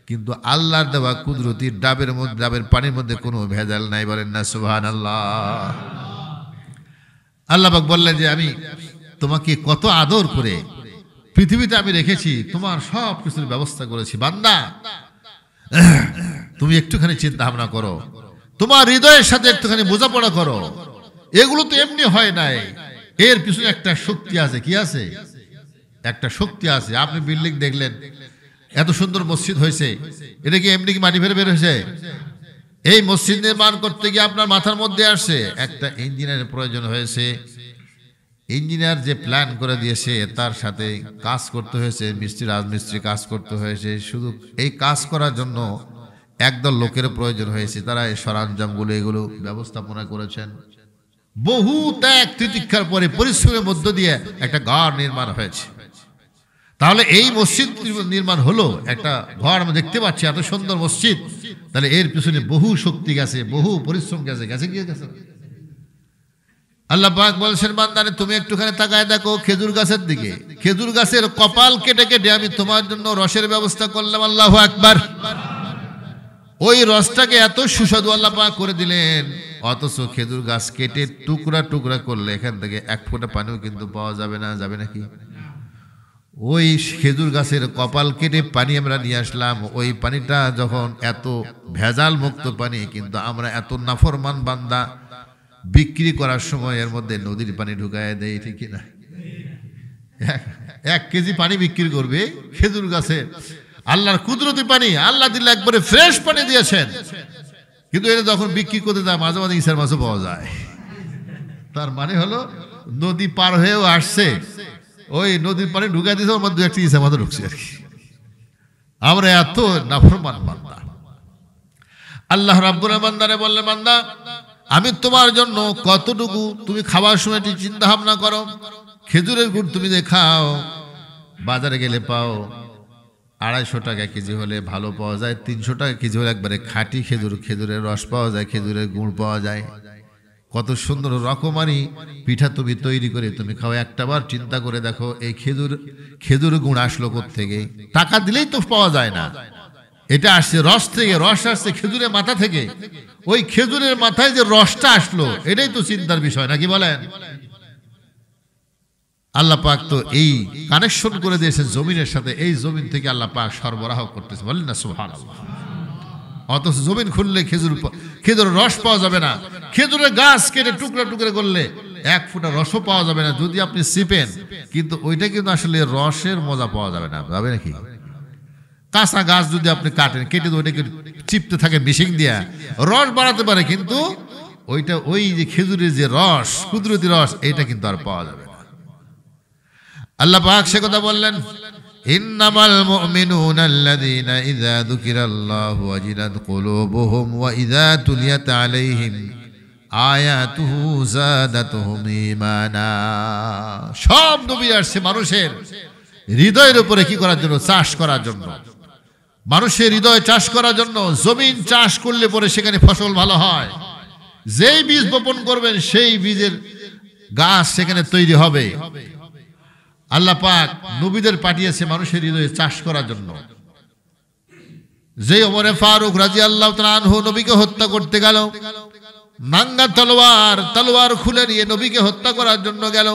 কিন্তু আল্লাহর দেওয়া কুদরতি ডাবের মধ্যে, ডাবের পানির মধ্যে কোনো ভেজাল নাই। বলেন না সুবহানাল্লাহ। আল্লাহ পাক বললেন যে আমি তোমাকে কত আদর করে পৃথিবীতে আমি রেখেছি, তোমার সব কিছুর ব্যবস্থা করেছি। বান্দা, তুমি একটুখানি চিন্তা ভাবনা করো, তোমার হৃদয়ের সাথে একটুখানি বোঝাপড়া করো। এগুলো তো এমনি হয় নাই, এর পিছনে একটা শক্তি আছে। কি আছে? একটা শক্তি আছে। আপনি বিল্ডিং দেখলেন, এত সুন্দর মসজিদ হয়েছে, এটা কি এমনি কি মাটি ফেলে বের হয়েছে? এই মসজিদ নির্মাণ করতে গিয়ে আপনার মাথার মধ্যে আসছে একটা ইঞ্জিনিয়ারের প্রয়োজন হয়েছে। ইঞ্জিনিয়ার যে প্ল্যান করে দিয়েছে তার সাথে কাজ করতে হয়েছে, মিস্ত্রি রাজমিস্ত্রি কাজ করতে হয়েছে। শুধু এই কাজ করার জন্য একদল লোকের প্রয়োজন হয়েছে, তারা এই সরঞ্জামগুলো এগুলো ব্যবস্থাপনা করেছেন। বহু ত্যাগ তিতিক্ষার পরে পরিশ্রমের মধ্য দিয়ে একটা ঘর নির্মাণ হয়েছে। তাহলে এই মসজিদ নির্মাণ হলো, একটা ঘর আমরা দেখতে পাচ্ছি, এত সুন্দর মসজিদ, তাহলে এর পিছনে বহু শক্তি গেছে, বহু পরিশ্রম গেছে। গেছে আল্লাহ পাক বলছেন বান্দারে, তুমি একটুখানি তাকায় দেখো খেজুর গাছের দিকে। খেজুর গাছের কপাল কেটে কেটে আমি তোমার জন্য রসের ব্যবস্থা করলাম। আল্লাহু আকবার। ওই রসটাকে এত সুস্বাদু আল্লাহ পাক করে দিলেন, অথচ খেজুর গাছ কেটে টুকরা টুকরা করলে এখান থেকে এক ফোঁটা পানিও কিন্তু পাওয়া যাবে না। যাবে নাকি? ওই খেজুর গাছের কপাল কেটে পানি আমরা নিয়ে আসলাম। ওই পানিটা যখন এত ভেজাল মুক্ত পানি, কিন্তু আমরা এত নাফরমান বান্দা বিক্রি করার সময় এর মধ্যে নদীর পানি ঢুকায় দেয়, ঠিক কিনা? 1 কেজি পানি বিক্রি করবে খেজুর গাছের, আল্লাহর কুদরতি পানি, আল্লাহ দিলে একবারে ফ্রেশ পানি দিয়েছেন, কিন্তু এটা যখন বিক্রি করতে যায় মাঝে মাঝে ইসার মাছও পাওয়া যায়। তার মানে হলো নদী পার হয়েও আসছে, ওই নদীর পানি ঢুকাই দিয়েছে, ওর মধ্যে 1টি ইসা মাছ ঢুকছে আর কি। আমরা এত নাফরমান বান্দা। আল্লাহ রাব্বুল বান্দারে বললেন, বান্দা আমি তোমার জন্য কতটুকু, তুমি খাবার সময় চিন্তা ভাবনা করো। খেজুরের গুড় তুমি যে খাও, বাজারে গেলে পাও 250 টাকা কেজি হলে ভালো পাওয়া যায়, 300 টাকা কেজি হলে একবারে খাঁটি খেজুর, খেজুরের রস পাওয়া যায়, খেজুরের গুড় পাওয়া যায়। কত সুন্দর রকমারি পিঠা তুমি তৈরি করে তুমি খাও। একটাবার চিন্তা করে দেখো, এই খেজুর গুড় আসলো কোত্থেকে? টাকা দিলেই তো পাওয়া যায় না, এটা আসছে রস থেকে। রস আসছে খেজুরের মাথা থেকে। ওই খেজুরের মাথায় যে রসটা আসলো, এটাই তো চিন্তার বিষয়, নাকি বলেন? আল্লাহ পাক তো এই কানেকশন করে দিয়েছেন জমিনের সাথে, এই জমিন থেকে আল্লাহ পাক সরবরাহ করতেছে। বলেন না সুবহানাল্লাহ। অথচ জমিন খুললে খেজুরের রস পাওয়া যাবে না। খেজুরের গাছ কেটে টুকরা টুকরা করলে 1 ফোঁটা রসও পাওয়া যাবে না, যদি আপনি চিপেন, কিন্তু ওইটা কিন্তু আসলে রসের মজা পাওয়া যাবে না। যাবে নাকি? কাঁচা গাছ যদি আপনি কাটেন, কেটে ওইটাকে চিপতে থাকে মেশিন দিয়া, রস বাড়াতে পারে, কিন্তু ওইটা ওই যে খেজুরের যে রস, কুদরতি রস, এইটা কিন্তু আর পাওয়া যাবে না। আল্লাহ পাক সে কথা বললেন, ইন্নামাল মুমিনুনা আল্লাযীনা ইযা যুকিরাল্লাহু ওয়াজিলাত কুলুবুহুম ওয়া ইযা তুলিয়াত আলাইহিম আয়াতুহু যাদাতুহুম ঈমানা। সব নবী আসছে মানুষের হৃদয়ের উপরে কি করার জন্য? চাষ করার জন্য। মানুষের হৃদয় চাষ করার জন্য। জমিন চাষ করলে পরে সেখানে ফসল ভালো হয়। যেই বীজ বপন করবেন সেই বীজের গাছ সেখানে তৈরি হবে। আল্লাহ পাক নবীদের পাঠিয়েছে মানুষের হৃদয়ে চাষ করার জন্য। যে ওমরে ফারুক রাদিয়াল্লাহু তাআলা আনহু নবীকে হত্যা করতে গেল, নাঙ্গা তলোয়ার খুলে নিয়ে নবীকে হত্যা করার জন্য গেল।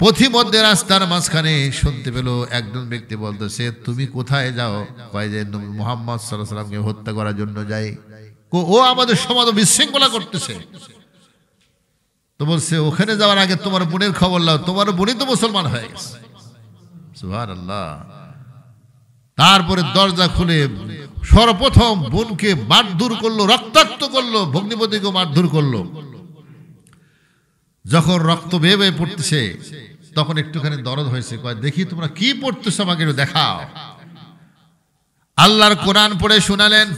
পথিমধ্যে রাস্তার মাঝখানে শুনতে পেল একজন ব্যক্তি বলতেছে, তুমি কোথায় যাও? কয় যে মুহাম্মদ সাল্লাল্লাহু আলাইহি ওয়াসাল্লামকে হত্যা করার জন্য যাই। ও আমাদের সমাজ বিশৃঙ্খলা করতেছে। তো বলছে, ওখানে যাওয়ার আগে তোমার বোনের খবর নাও, তোমার বোনই তো মুসলমান হয়ে গেছে। সুবহানাল্লাহ। তারপরে দরজা খুলে সর্বপ্রথম বোনকে মারধর করলো, রক্তাক্ত করলো, ভগ্নিপতিকে মারধর করলো। যখন রক্ত বেয়ে বেয়ে পড়তেছে তখন একটুখানি দরদ হয়েছে। কয়, দেখি তোমরা কি পড়তেছো, আমাকে একটু দেখাও। আল্লাহর কোরআন পড়ে শোনালেন।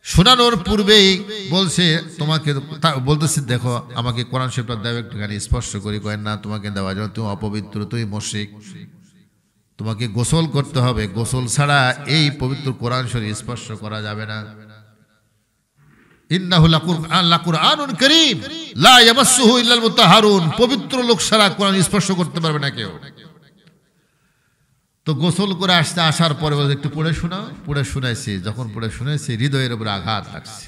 শোনানোর পূর্বেই বলছে, তোমাকে বলতেছে, দেখো আমাকে কোরআন শরীফটা দাও, একটুখানি স্পর্শ করি। কয়, না, তোমাকে দেওয়া যাবে, তুমি অপবিত্র, তুমি মুশরিক, তোমাকে গোসল করতে হবে, গোসল ছাড়া এই পবিত্র কোরআন শরীফ স্পর্শ করা যাবে না। ইন্নাহু লাকুরআনুন কারীম লা ইয়ামাসসুহু ইল্লাল মুতাহহারুন, পবিত্র লোক ছাড়া কোরআন স্পর্শ করতে পারবে না কেউ। তো গোসল করে আসার পরে বলে, একটু পড়ে শোনাও। পড়ে শুনাইছি। যখন পড়ে শুনাইছি হৃদয়ের উপর আঘাত লাগছে।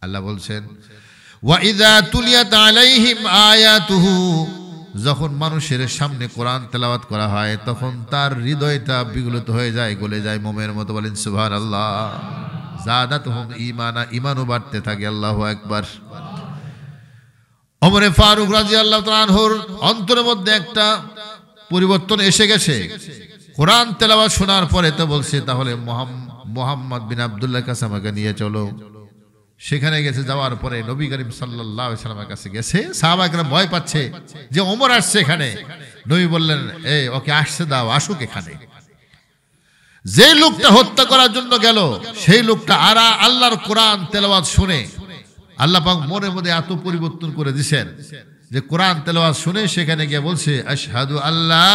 আল্লাহ বলছেন, ওয়া ইযা তুলিয়াত আলাইহিম আয়াতুহু, যখন মানুষের সামনে কোরআন তেলাওয়াত করা হয় তখন তার হৃদয়টা বিগলিত হয়ে যায়, গলে যায় মোমের মতো। বলেন সুবহানাল্লাহ। জাদাতুহুম ঈমানা, ঈমানও বাড়তে থাকে। আল্লাহু আকবার। ওমরে ফারুক রাদিয়াল্লাহু তাআলা আনহুর অন্তরের মধ্যে একটা পরিবর্তন এসে গেছে। কোরআন তেলাওয়াত শোনার পরে তো বলছে, তাহলে মুহাম্মদ বিন আব্দুল্লাহর কাছে আমাকে নিয়ে চলো। সেখানে গেছে। যাওয়ার পরে নবী করিম সাল্লাল্লাহু আলাইহি ওয়াসাল্লামের কাছে গেছে। সাহাবাগণ ভয় পাচ্ছে যে ওমর আসছে এখানে। নবী বললেন, এই ওকে আসতে দাও, আসুক এখানে। যে লোকটা হত্যা করার জন্য গেল সেই লোকটা আল্লাহর কোরআন তেলাওয়াত শুনে আল্লাহ পাক মনের মধ্যে এত পরিবর্তন করে দিয়েছেন যে কোরআন তেলাওয়াত শুনে সেখানে গিয়ে বলছে, আশহাদু আল্লা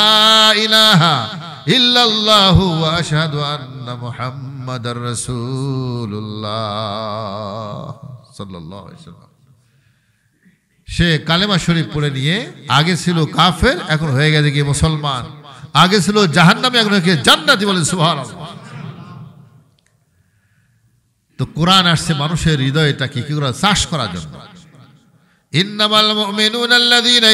ইলাহা ইল্লাল্লাহু ওয়া আশহাদু আন্না মুহাম্মাদার রাসূলুল্লাহ সাল্লাল্লাহু আলাইহি ওয়াসাল্লাম। সে কালেমা শরীফ পড়ে নিয়ে, আগে ছিল কাফের, এখন হয়ে গেছে কি মুসলমান। আগে ছিল জাহান্নামী, এখন হয়ে জান্নাতি। বলেন সুবহানাল্লাহ। তো কোরআন আসছে মানুষের হৃদয়টা কি করে চাষ করার জন্য। ইন্নামাল মুমিনুনা আল্লাযীনা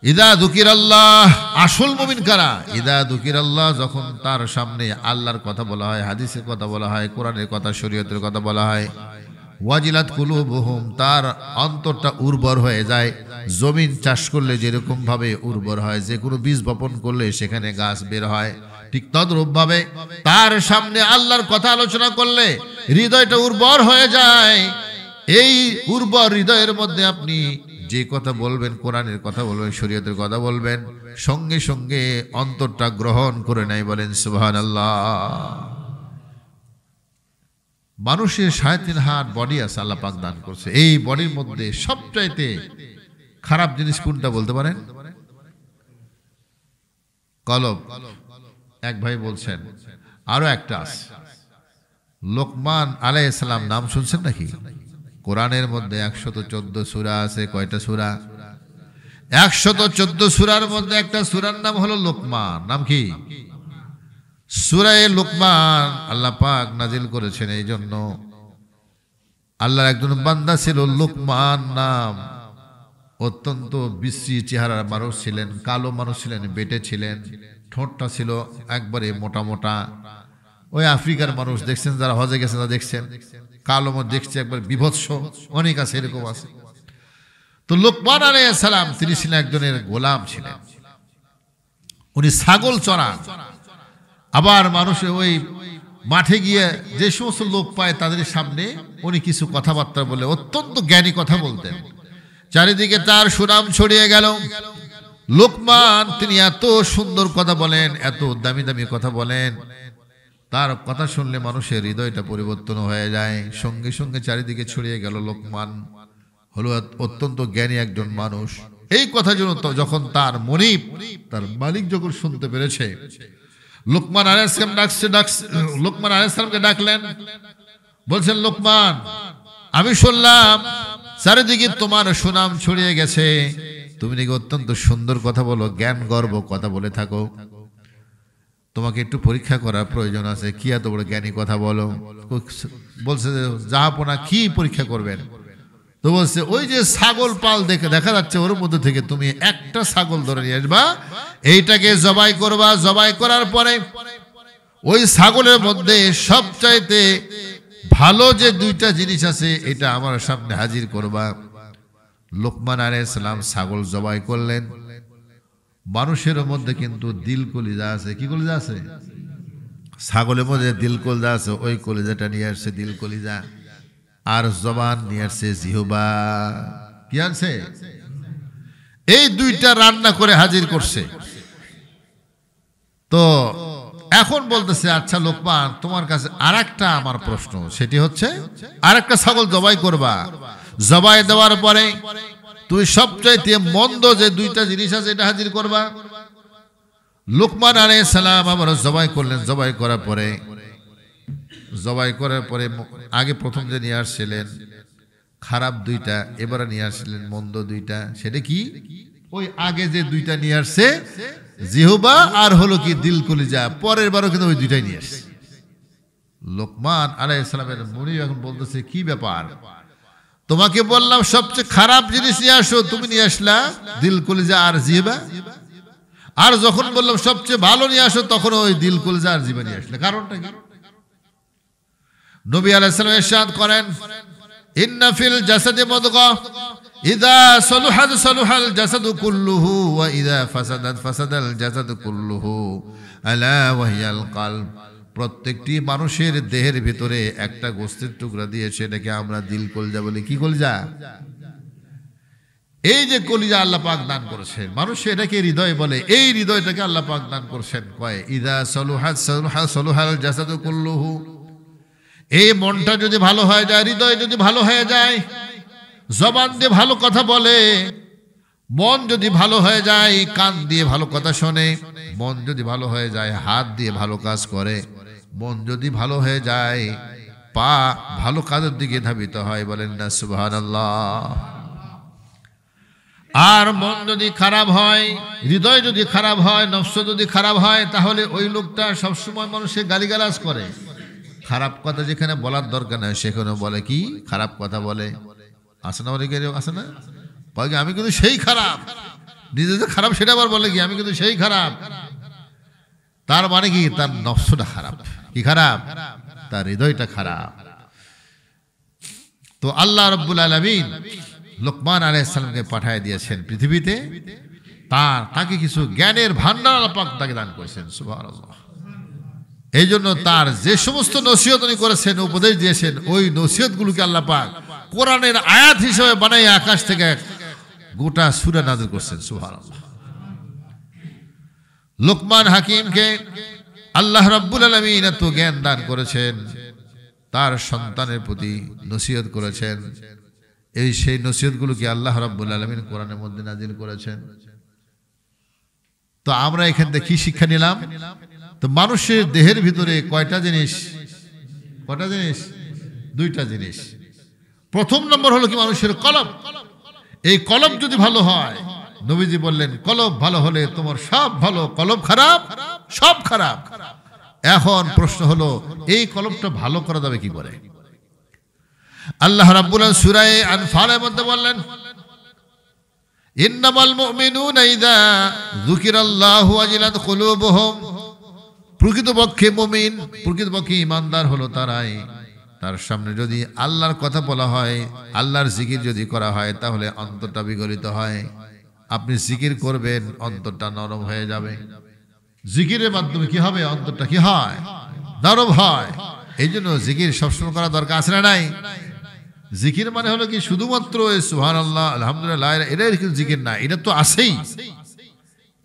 ইযা যুকিরাল্লাহ, আসল মুমিন কারা? ইযা যুকিরাল্লাহ, যখন তার সামনে আল্লাহর কথা বলা হয়, হাদিসের কথা বলা হয়, কোরআনের কথা, শরীয়তের কথা বলা হয়, ওয়াজিলাত কুলুবুহুম, তার অন্তরটা উর্বর হয়ে যায়। জমিন চাষ করলে যেরকম ভাবে উর্বর হয়, যে কোনো বীজ বপন করলে সেখানে গাছ বের হয়, ঠিক তদ্রূপ ভাবে তার সামনে আল্লাহর কথা আলোচনা করলে হৃদয়টা উর্বর হয়ে যায়। এই উর্বর হৃদয়ের মধ্যে আপনি যে কথা বলবেন, কোরআনের কথা বলবেন, শরীয়তের কথা বলবেন, সঙ্গে সঙ্গে অন্তরটা গ্রহণ করে নেয়। বলেন সুবহানাল্লাহ। মানুষের 3.5 হাত বডি আছে, আল্লাহ পাক দান করছে। এই বডির মধ্যে সবচাইতে খারাপ জিনিস কোনটা বলতে পারেন? কলব। এক ভাই বলছেন আরো একটা আছে, লোকমান আলাইহিস সালাম, নাম শুনছেন নাকি? কোরআনের মধ্যে 114 সূরা আছে। কয়টা সূরা? 114 সূরার মধ্যে একটা সূরার নাম হলো লোকমান। নাম কি? সূরা লোকমান আল্লাহ পাক নাজিল করেছেন। এই জন্য আল্লাহর একজন বান্দা ছিল লোকমান নাম। অত্যন্ত বিশ্রী চেহারার মানুষ ছিলেন, কালো মানুষ ছিলেন, বেটে ছিলেন, ঠোঁটটা ছিল একবারে মোটা মোটা। ওই আফ্রিকার মানুষ দেখছেন, যারা হজে গেছেন তারা দেখছেন, কালো মত দেখছে একবার বিভৎস, অনেক আছে, এরকম আছে। তো লোকমান আলাইহিস সালাম তিনি ছিলেন একজনের গোলাম ছিলেন। উনি ছাগল চড়ান। আবার মানুষের ওই মাঠে গিয়ে যে সমস্ত লোক পায় তাদের সামনে উনি কিছু কথাবার্তা বলে অত্যন্ত জ্ঞানী কথা বলতেন। চারিদিকে তার সুনাম ছড়িয়ে গেল। লোকমান তিনি এত সুন্দর কথা বলেন, এত দামি দামি কথা বলেন, তার কথা শুনলে মানুষের হৃদয়টা পরিবর্তন হয়ে যায়। সঙ্গে সঙ্গে চারিদিকে ছড়িয়ে গেল লোকমান হলো অত্যন্ত জ্ঞানী একজন মানুষ। এই কথা যখন তার মনিব, তার মালিক যখন শুনতে পেরেছে, লোকমান আলাইহিস সালামকে ডাকলেন। বলছেন, লোকমান, আমি শুনলাম চারিদিকে তোমার সুনাম ছড়িয়ে গেছে, তুমি নাকি অত্যন্ত সুন্দর কথা বলো, জ্ঞান গর্ব কথা বলে থাকো। তোমাকে একটু পরীক্ষা করার প্রয়োজন আছে। কি এত বড় জ্ঞানী কথা বলো? বলছে, জাহাপনা, কি পরীক্ষা করবেন? তো বলছে ওই যে ছাগল পাল দেখা যাচ্ছে ওর মধ্যে থেকে তুমি একটা ছাগল ধরে নিয়ে আসবা, এইটাকে জবাই করবা, জবাই করার পরে ওই ছাগলের মধ্যে সবচাইতে ভালো যে দুইটা জিনিস আছে এটা আমার সামনে হাজির করবা। লোকমান আলাইহিস সালাম ছাগল জবাই করলেন। মানুষের মধ্যে কিন্তু দিল কলিজা আছে। কি কলিজা আছে? ছাগলের মধ্যে দিল কলিজা আছে, ওই কলিজাটা নিয়ে আসছে দিল কলিজা। আর জবান নিয়ে আসছে জিহবা। কি আনছে? এই দুইটা রান্না করে হাজির করছে। তো এখন বলতেছে, আচ্ছা লোকমান, তোমার কাছে আরেকটা আমার প্রশ্ন, সেটি হচ্ছে আরেকটা ছাগল জবাই করবা, জবাই দেওয়ার পরে তুমি সবচাইতে মন্দ যে দুইটা জিনিস আছে এটা হাজির করবা। লোকমান আলাইহিস সালাম আবার জবাই করলেন। জবাই করার পরে আগে প্রথম যে নিয়ে আসছিলেন খারাপ দুইটা, এবারে নিয়ে আসছিলেন মন্দ দুইটা। সেটা কি? ওই আগে যে দুইটা নিয়ে আসছে জিহবা আর হলো কি দিল কলিজা, পরের বারও কিন্তু ওই দুইটাই নিয়ে আসছে। লোকমান আলাইহিস সালামের মুনি এখন বলতেছে, কি ব্যাপার, তোমাকে বললাম সবচেয়ে খারাপ জিনিস নিয়ে আসো, তুমি নিয়ে আসলা দিল কলিজা আর জিহবা। আর যখন বললাম সবচেয়ে ভালো নিয়ে আসো, তখন ওই দিল কলিজা আর জিহবা নিয়ে আসলে। কারণটা কি? নবী আলাইহিস সালাম ইরশাদ করেন, ইন্না ফিল জাসাদি মুদগা ইযা সালুহাত সালুহাল জাসাদু কুল্লুহু ওয়া ইযা ফাসাদাত ফাসাদাল জাসাদু কুল্লুহু আলা ওয়া হিয়াল কলব। প্রত্যেকটি মানুষের দেহের ভিতরে একটা গোশতের টুকরা দিয়েছে, এটাকে আমরা দিল কলিজা বলি। কি কলিজা? এই যে কলিজা আল্লাহ পাক দান করেছেন মানুষে, এটাকে হৃদয় বলে। এই হৃদয়টাকে আল্লাহ পাক দান করেছেন কয় ইযা সালুহাত সালুহাল জাসাদু কুল্লুহু। এই মনটা যদি ভালো হয়ে যায়, হৃদয় যদি ভালো হয়ে যায়, জবান দিয়ে ভালো কথা বলে, মন যদি ভালো হয়ে যায়, কান দিয়ে ভালো কথা শোনে, মন যদি ভালো হয়ে যায়, হাত দিয়ে ভালো কাজ করে, মন যদি ভালো হয়ে যায়, পা ভালো কাজের দিকে ধাবিত হয়। বলেন না সুবহানাল্লাহ। আর মন যদি খারাপ হয়, হৃদয় যদি খারাপ হয়, নফস যদি খারাপ হয়, তাহলে ওই লোকটা সবসময় মানুষের গালিগালাজ করে। খারাপ কথা যেখানে বলার দরকার নাই সেখানে বলে কি? খারাপ কথা বলে। আসে না? অনেকে আসে না, আমি কিন্তু সেই খারাপ, নিজে যে খারাপ সেটা আবার বলে কি আমি কিন্তু সেই খারাপ। তার মানে কি? তার নফসটা খারাপ। কি খারাপ? তার হৃদয়টা খারাপ। তো আল্লাহ রাব্বুল আলামিন লোকমান আলাইহিস সালামকে পাঠিয়ে দিয়েছেন পৃথিবীতে, তাকে কিছু জ্ঞানের ভান্ডার আল্লাহ পাক তাকে দান করেছেন। সুবহানাল্লাহ। এই জন্য তার যে সমস্ত নসিহত উনি করেছেন, উপদেশ দিয়েছেন, ওই নসিহতগুলোকে আল্লাহ পাক কোরআনের আয়াত হিসেবে বানাই আকাশ থেকে গোটা সূরা নাযিল করছেন। সুবহানাল্লাহ। লোকমান হাকিমকে আল্লাহ রাব্বুল আলামিন এত জ্ঞান দান করেছেন, তার সন্তানের প্রতি নসিহত করেছেন। সেই নসিহতগুলোকে আল্লাহ রাব্বুল আলামিন কোরআনের মধ্যে নাযিল করেছেন। তো আমরা এখান থেকে কি শিক্ষা নিলাম? তো মানুষের দেহের ভিতরে কয়টা জিনিস? দুইটা জিনিস। প্রথম নম্বর হলো কি? মানুষের কলব। এই কলব যদি ভালো হয়, নবীজি বললেন কলব ভালো হলে তোমার সব ভালো, কলব খারাপ সব খারাপ। এখন প্রশ্ন হলো, এই কলবটা ভালো করা যাবে কি করে? আল্লাহ রাব্বুল আলামিন সূরা আনফালের মধ্যে বললেন, ইন্নামাল মুমিনুনা ইযা যুকিরাল্লাহু ওয়াজিলাত কুলুবুহুম। প্রকৃতপক্ষে মুমিন, প্রকৃতপক্ষে ঈমানদার হলো তারাই, তার সামনে যদি আল্লাহর কথা বলা হয়, আল্লাহর জিকির যদি করা হয়, তাহলে অন্তরটা বিগলিত হয়। আপনি জিকির করবেন, অন্তরটা নরম হয়ে যাবে। জিকিরের মাধ্যমে কি হবে? অন্তরটা কি হয়? নরম হয়। এই জন্য জিকির সবসময় করা দরকার আছে না নাই? জিকির মানে হলো কি শুধুমাত্র সুবহানাল্লাহ, আলহামদুলিল্লাহ, এটা কিন্তু জিকির না, এটা তো আছেই।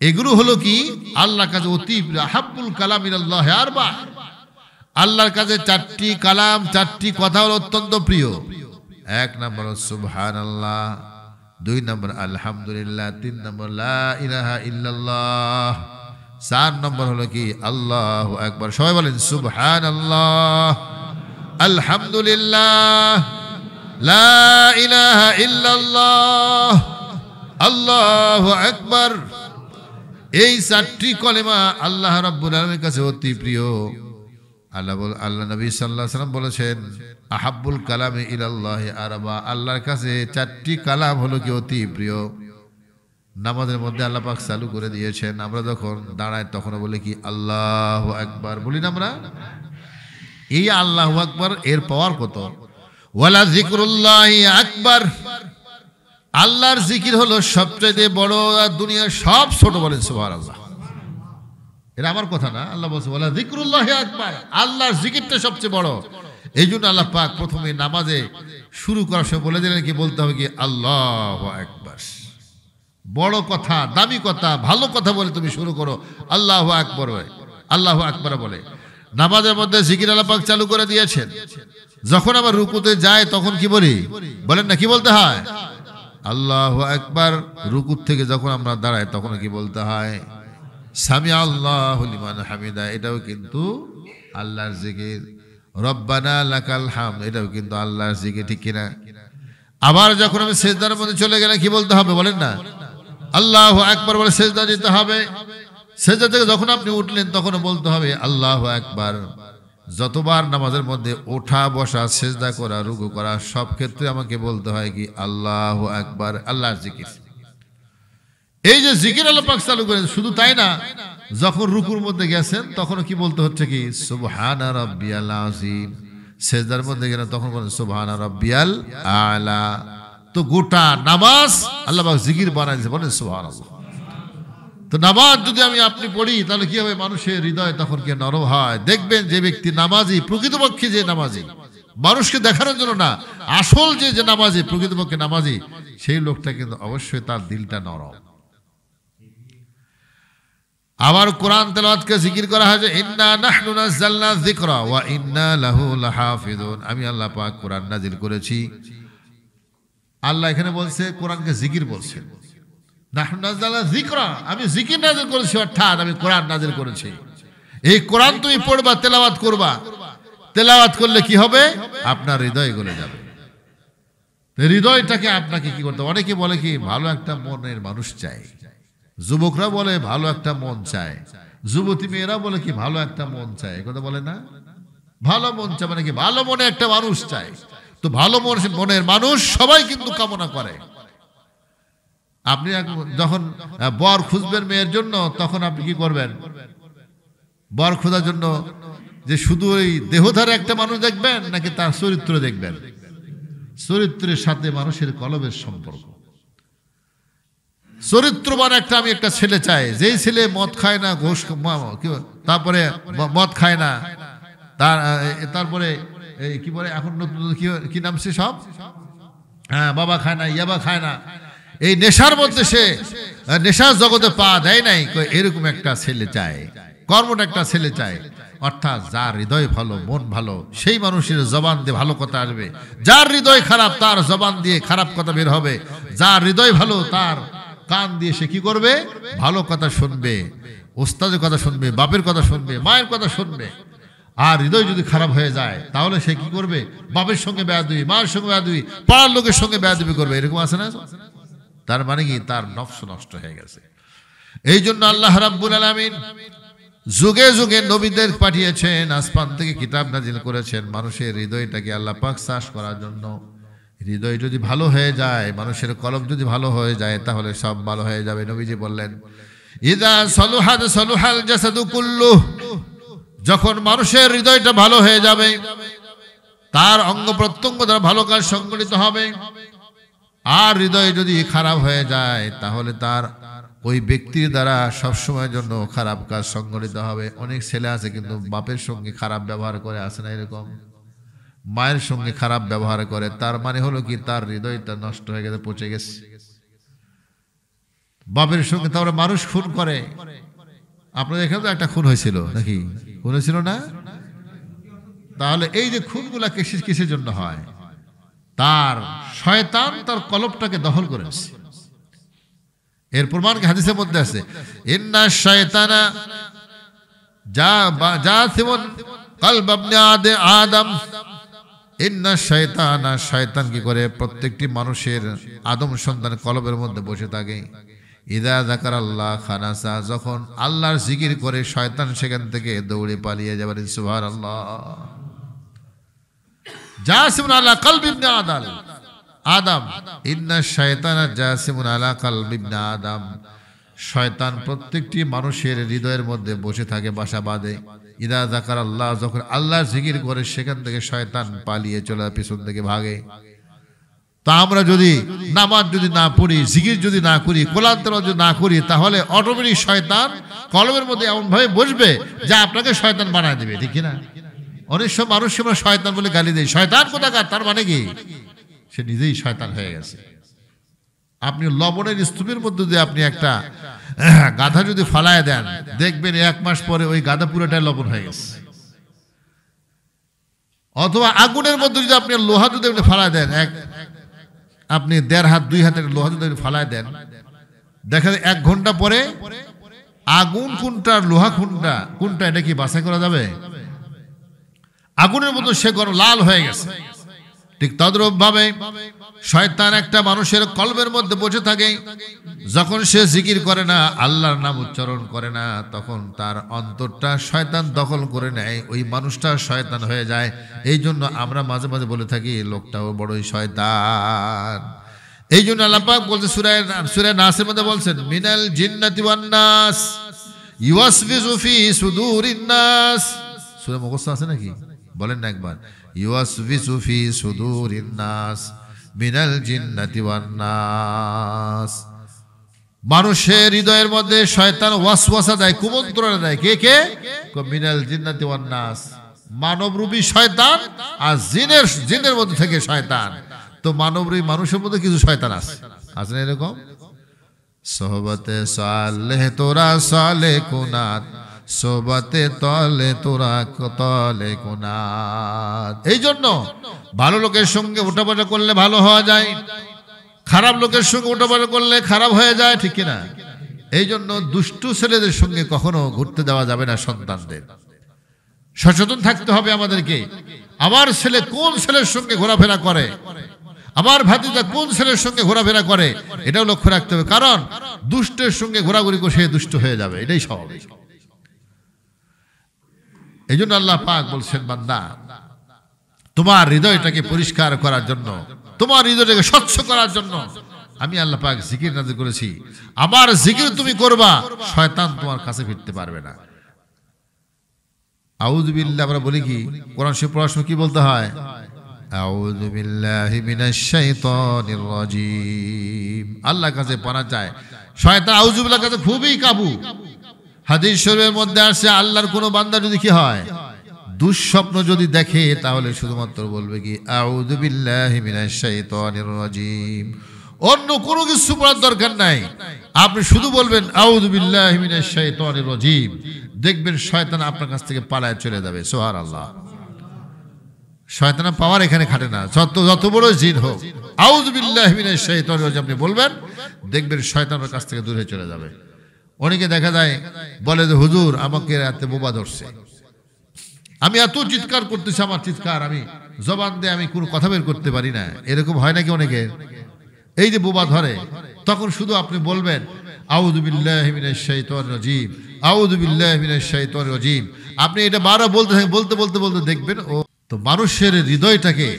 এগুলো হলো কি আল্লাহর কাছে অতি প্রিয়। আহাব্বুল কালাম ইলাল্লাহি আরবা। আল্লাহর কাছে চারটি কালাম, চারটি কথা হলো অত্যন্ত প্রিয়। এক নম্বর সুবহানাল্লাহ, দুই নম্বর আলহামদুলিল্লাহ, তিন নম্বর লা ইলাহা ইল্লাল্লাহ, চার নম্বর হলো কি আল্লাহু আকবার। সবাই বলেন সুবহানাল্লাহ, আলহামদুলিল্লাহ, লা ইলাহা ইল্লাল্লাহ, আল্লাহু আকবার। এই চারটি কলেমা আল্লাহ রাব্বুল আলামিনের কাছে অতি প্রিয়। আল্লাহ নবী সাল্লাল্লাহু আলাইহি ওয়াসাল্লাম বলেছেন, আহাব্বুল কালামি ইলাল্লাহি আরবা, আল্লাহর কাছে 4টি কালাম হলো কি অতি প্রিয়। নামাজের মধ্যে আল্লাহ পাক চালু করে দিয়েছেন, আমরা যখন দাঁড়াই তখন বলি কি আল্লাহু আকবার, বলি না আমরা? এই আল্লাহু আকবার এর পাওয়ার কত! ওয়ালা যিকরুল্লাহি আকবার, আল্লাহর জিকির হলো সবচেয়ে বড়, আর দুনিয়ার সব ছোট। বলেন সুবহানাল্লাহ। এটা আমার কথা না, আল্লাহ বলছে ওয়ালা যিকরুল্লাহি আকবার, আল্লাহর জিকিরটা সবচেয়ে বড়। এই জন্য আল্লাহ পাক প্রথমে নামাজে শুরু করার সময় বলে দিলেন কি, বলতে হবে কি আল্লাহু আকবার। বড় কথা, দামি কথা, ভালো কথা বলে তুমি শুরু করো আল্লাহু আকবার বলে, আল্লাহু আকবার বলে। নামাজের মধ্যে জিকির আল্লাহ পাক চালু করে দিয়েছেন। যখন আবার রুকুতে যায় তখন কি বলি, বলেন না, কি বলতে হয়? আল্লাহু আকবার। রুকুর থেকে যখন আমরা দাঁড়াই তখন কি বলতে হয়? সামি আল্লাহু লিমান হামিদা, এটাও কিন্তু আল্লাহর জিকির। রব্বানা লাকাল হামদ, এটাও কিন্তু আল্লাহর জিকির, ঠিক কিনা? আবার যখন আমি সিজদার মধ্যে চলে গেলে কি বলতে হবে, বলেন না? আল্লাহু আকবার বলে সিজদা দিতে হবে। সিজদা থেকে যখন আপনি উঠলেন তখন বলতে হবে আল্লাহু আকবার। যতবার নামাজের মধ্যে ওঠা বসা, সিজদা করা, রুকু করা, সব ক্ষেত্রে আমাকে বলতে হয় কি আল্লাহু আকবার, আল্লাহর জিকির। এই যে জিকির আল্লাহ পাক চালু করেন, শুধু তাই না, যখন রুকুর মধ্যে গেছেন তখন কি বলতে হচ্ছে কি সুবহানা রাব্বিয়াল আযীম। সিজদার মধ্যে গেলেন তখন বলেন সুবহানা রাব্বিয়াল আলা। তো গোটা নামাজ আল্লাহ পাক জিকির বানাইছে, বলেন সুবহানাল্লাহ। তো নামাজ যদি আমি আপনি পড়ি তাহলে কি হবে, মানুষের হৃদয় তখন কি নরম হয়। দেখবেন যে ব্যক্তি নামাজি, প্রকৃতপক্ষে যে নামাজি, মানুষকে দেখানোর জন্য না, আসল যে নামাজি, প্রকৃতপক্ষে নামাজি, সেই লোকটা কিন্তু অবশ্যই তার দিলটা নরম। আবার কোরআন তেলাওয়াতকে জিকির করা হয় যে ইন্না নাহনু নাযালনা যিকরা ওয়া ইন্না লাহু লাহাফিজুন, আমি আল্লাহ পাক কোরআন নাজিল করেছি। আল্লাহ এখানে বলছে, কোরআনকে জিকির বলছেন। নাহনু নাযালনা যিকরা, আমি জিকির নাজিল করেছি, অর্থাৎ আমি কোরআন নাজিল করেছি। এই কোরআন তুমি পড়বা, তেলাওয়াত করবা। তেলাওয়াত করলে কি হবে, আপনার হৃদয় গলে যাবে। হৃদয়টাকে আপনাকে কি করতে, অনেকে বলে কি ভালো একটা মনের মানুষ চাই, যুবকরা বলে ভালো একটা মন চায়, যুবতী মেয়েরা বলে কি ভালো একটা মন চায়, কথা বলে না? ভালো মন চায় মানে কি, ভালো মনে একটা মানুষ চায়। তো ভালো মনের মানুষ সবাই কিন্তু কামনা করে। আপনি যখন বর খুঁজবেন মেয়ের জন্য, তখন আপনি কি করবেন? বর খোঁজার জন্য যে শুধু ওই দেহধারে একটা মানুষ দেখবেন, নাকি তার চরিত্র দেখবেন? চরিত্রের সাথে মানুষের কলবের সম্পর্ক। চরিত্রবান আমি একটা ছেলে চাই, যেই ছেলে মদ খায় না, ঘুষ, তারপরে মদ খায় না, তারপরে কি বলে এখন নতুন কি নাম সে সব, হ্যাঁ, বাবা খায় না, ইয়াবা খায় না, এই নেশার মধ্যে সে নেশার জগতে পা দেয় নাই, এরকম একটা ছেলে চায়, কর্মটা একটা ছেলে চায়। অর্থাৎ যার হৃদয় ভালো, মন ভালো, সেই মানুষের জবান দিয়ে ভালো কথা আসবে। যার হৃদয় খারাপ, তার জবান দিয়ে খারাপ কথা বের হবে। যার হৃদয় ভালো, তার কান দিয়ে সে কি করবে, ভালো কথা শুনবে, ওস্তাদের কথা শুনবে, বাপের কথা শুনবে, মায়ের কথা শুনবে। আর হৃদয় যদি খারাপ হয়ে যায় তাহলে সে কি করবে, বাপের সঙ্গে বেয়াদবি, মায়ের সঙ্গে বেয়াদবি, পাড়ার লোকের সঙ্গে বেয়াদবি করবে। এরকম আছে না? তার মানে কি, তার নফস নষ্ট হয়ে গেছে। এই জন্য আল্লাহ রাব্বুল আলামিন যুগে যুগে নবীদের পাঠিয়েছেন, আসমান থেকে কিতাব নাজিল করেছেন মানুষের হৃদয়টাকে আল্লাহ পাক চাষ করার জন্য। হৃদয় যদি ভালো হয়ে যায়, মানুষের কলব যদি ভালো হয়ে যায়, তাহলে সব ভালো হয়ে যাবে। নবীজি বললেন, ইযা সলুহাত সলুহাল জাসাদু কুল্লুহ, যখন মানুষের হৃদয়টা ভালো হয়ে যাবে, তার অঙ্গ প্রত্যঙ্গ দ্বারা ভালো কাজ সংগঠিত হবে। আর হৃদয় যদি খারাপ হয়ে যায়, তাহলে তার ওই ব্যক্তির দ্বারা সবসময়ের জন্য খারাপ কাজ সংগঠিত হবে। অনেক ছেলে আছে কিন্তু বাপের সঙ্গে খারাপ ব্যবহার করে, আসে না এরকম? মায়ের সঙ্গে খারাপ ব্যবহার করে, তার মানে হলো কি তার হৃদয়টা নষ্ট হয়ে গেছে, পচে গেছে। বাপের সঙ্গে তারপরে মানুষ খুন করে। আপনাদের এখানে তো একটা খুন হয়েছিল নাকি? খুন হয়েছিল না? তাহলে এই যে খুনগুলা কিসের জন্য হয়? তার শয়তান তার কলবটাকে দখল করেছে। এর প্রমাণ হাদিসের মধ্যে আছে, ইন্না শায়তানা জাসিমুন কলব ইবনে আদম, ইন্না শায়তানা, শয়তান কি করে প্রত্যেকটি মানুষের আদম সন্তান কলবের মধ্যে বসে থাকে। ইদা যাকারাল্লাহ খানাসা, যখন আল্লাহর জিকির করে শয়তান সেখান থেকে দৌড়ে পালিয়ে যাবে। সুবহানাল্লাহ। জাসিমুন আলা কলবি ইবনে আদম, ইন্না শায়তানা জাসিমুন আলা কলবি ইবনে আদম। শয়তান প্রত্যেকটি মানুষের হৃদয়ের মধ্যে বসে থাকে, বাসা বাঁধে। ইদা যাকারাল্লাহ, যখন আল্লাহর জিকির করে সেখান থেকে শয়তান পালিয়ে চলে, পিছন থেকে ভাগে। তা আমরা যদি নামাজ যদি না পড়ি, জিকির যদি না করি, কোরআন তেলাওয়াত যদি না করি, তাহলে অটোমেটিক শয়তান কলবের মধ্যে এমন ভাবে বসবে যে আপনাকে শয়তান বানায় দেবে, ঠিক না? অনেক সব মানুষ আমরা শয়তান বলে গালি দেয়, শয়তান কোথাকার, তার মানে কি সে নিজেই শয়তান হয়ে গেছে। আপনি লবণের স্তূপের মধ্যে দিয়ে আপনি একটা গাধা যদি ফালায় দেন, দেখবেন 1 মাস পরে ওই গাধা পুরোটাই লবণ হয়ে গেছে। অথবা আগুনের মধ্যে যদি আপনি লোহা যদি আপনি ফালায় দেন, আপনি 1.5 হাত 2 হাতের লোহা যদি ফালায় দেন, দেখা যায় 1 ঘন্টা পরে আগুন কোনটা লোহা কোনটা এটা কি বাছাই করা যাবে? আগুনের মতো সে গরম লাল হয়ে গেছে। ঠিক তদ্রূপ ভাবে শয়তান একটা মানুষের কলবের মধ্যে বসে থাকে, যখন সে জিকির করে না, আল্লাহর নাম উচ্চারণ করে না, তখন তার অন্তরটা শয়তান দখল করে নেয়, ওই মানুষটা শয়তান হয়ে যায়। এই জন্য আমরা মাঝে মাঝে বলে থাকি লোকটাও বড়ই শয়তান। এই জন্য আল্লাহ পাক বলছে সূরা নাসের মধ্যে বলছেন, মিনাল জিন্নাতি ওয়ান নাস ইউওয়াসবিসু ফি সুদুরিন নাস। সূরা মুখস্থ আছে নাকি? বলেন না একবার, ইউওয়াসবিসু ফি সুদুরিন নাস মিনাল জিন্নাতি ওয়ান নাস। মানুষের হৃদয়ের মধ্যে শয়তান ওয়াসওয়াসা দেয়, কুমন্ত্রণা দেয়। কে? মিনাল জিন্নাতি ওয়ান নাস, মানবরূপী শয়তান আর জিনের মধ্যে থেকে শয়তান। তো মানবরূপী মানুষের মধ্যে কিছু শয়তান আছে না এরকম? সোহবতে সালেহ তোরা সালে কুনাত, সোহবতে তলে তোরা তলে কুনাত। এই জন্য ভালো লোকের সঙ্গে উঠাপড়া করলে ভালো হওয়া যায়, খারাপ লোকের সঙ্গে উঠাপড়া করলে খারাপ হয়ে যায়, ঠিক কিনা? এই জন্য দুষ্টু ছেলেদের সঙ্গে কখনো ঘুরতে দেওয়া যাবে না। সন্তানদের সচেতন থাকতে হবে আমাদেরকে। আমার ছেলে কোন ছেলের সঙ্গে ঘোরাফেরা করে, আমার ভাতিজা কোন ছেলের সঙ্গে ঘোরাফেরা করে, এটাও লক্ষ্য রাখতে হবে। কারণ দুষ্টের সঙ্গে ঘোরাঘুরি করে সে দুষ্ট হয়ে যাবে, এটাই স্বাভাবিক। এই জন্য আল্লাহ পাক বলছেন, বান্দা তোমার হৃদয়টাকে পরিষ্কার করার জন্য, তোমার হৃদয়টাকে স্বচ্ছ করার জন্য আমি আল্লাহ পাক জিকির নাযিল করেছি। আমার জিকির তুমি করবা, শয়তান তোমার কাছে ফিরতে পারবে না। আউযু বিল্লাহ আমরা বলি কি? কোরআন শরীফ পড়ার সময় কি বলতে হয়? আউযু বিল্লাহি মিনাশ শাইতানির রাজীম। আল্লাহর কাছে পানা চায়। শয়তান আউযু বিল্লাহর কাছে খুবই কাবু। হাদিস শরীফের মধ্যে আসছে, আল্লাহর কোন বান্দা যদি কি হয়, দুঃস্বপ্ন যদি দেখে, তাহলে শুধুমাত্র বলবে কি, আউযু বিল্লাহি মিনাশ শাইতানির রাজীম। অন্য কোনো কিছু পড়ার দরকার নাই, আপনি শুধু বলবেন আউযু বিল্লাহি মিনাশ শাইতানির রাজীম, দেখবেন শয়তান আপনার কাছ থেকে পালায় চলে যাবে। সুবহানাল্লাহ। শয়তানের পাওয়ার এখানে খাটে না, যত বড় জিন হোক, আউযু বিল্লাহি মিনাশ শাইতানির রাজীম আপনি বলবেন, দেখবেন শয়তানের কাছ থেকে দূরে চলে যাবে। অনেকে দেখা যায় বলে যে হুজুর আমাকে রাতে বোবা ধরছে, আমি এত চিৎকার করতেছি, আমার চিৎকার আমি জবান দিয়ে আমি কোনো কথা বের করতে পারি না। এরকম হয় নাকি অনেকে? এই যে বোবা ধরে, তখন শুধু আপনি বলবেন আউযু বিল্লাহি মিনাশ শাইতানির রাজীম, আউযু বিল্লাহি মিনাশ শাইতানির রাজীম। আপনি এটা বারবার বলতে বলতে দেখবেন ও তো মানুষের হৃদয়টাকে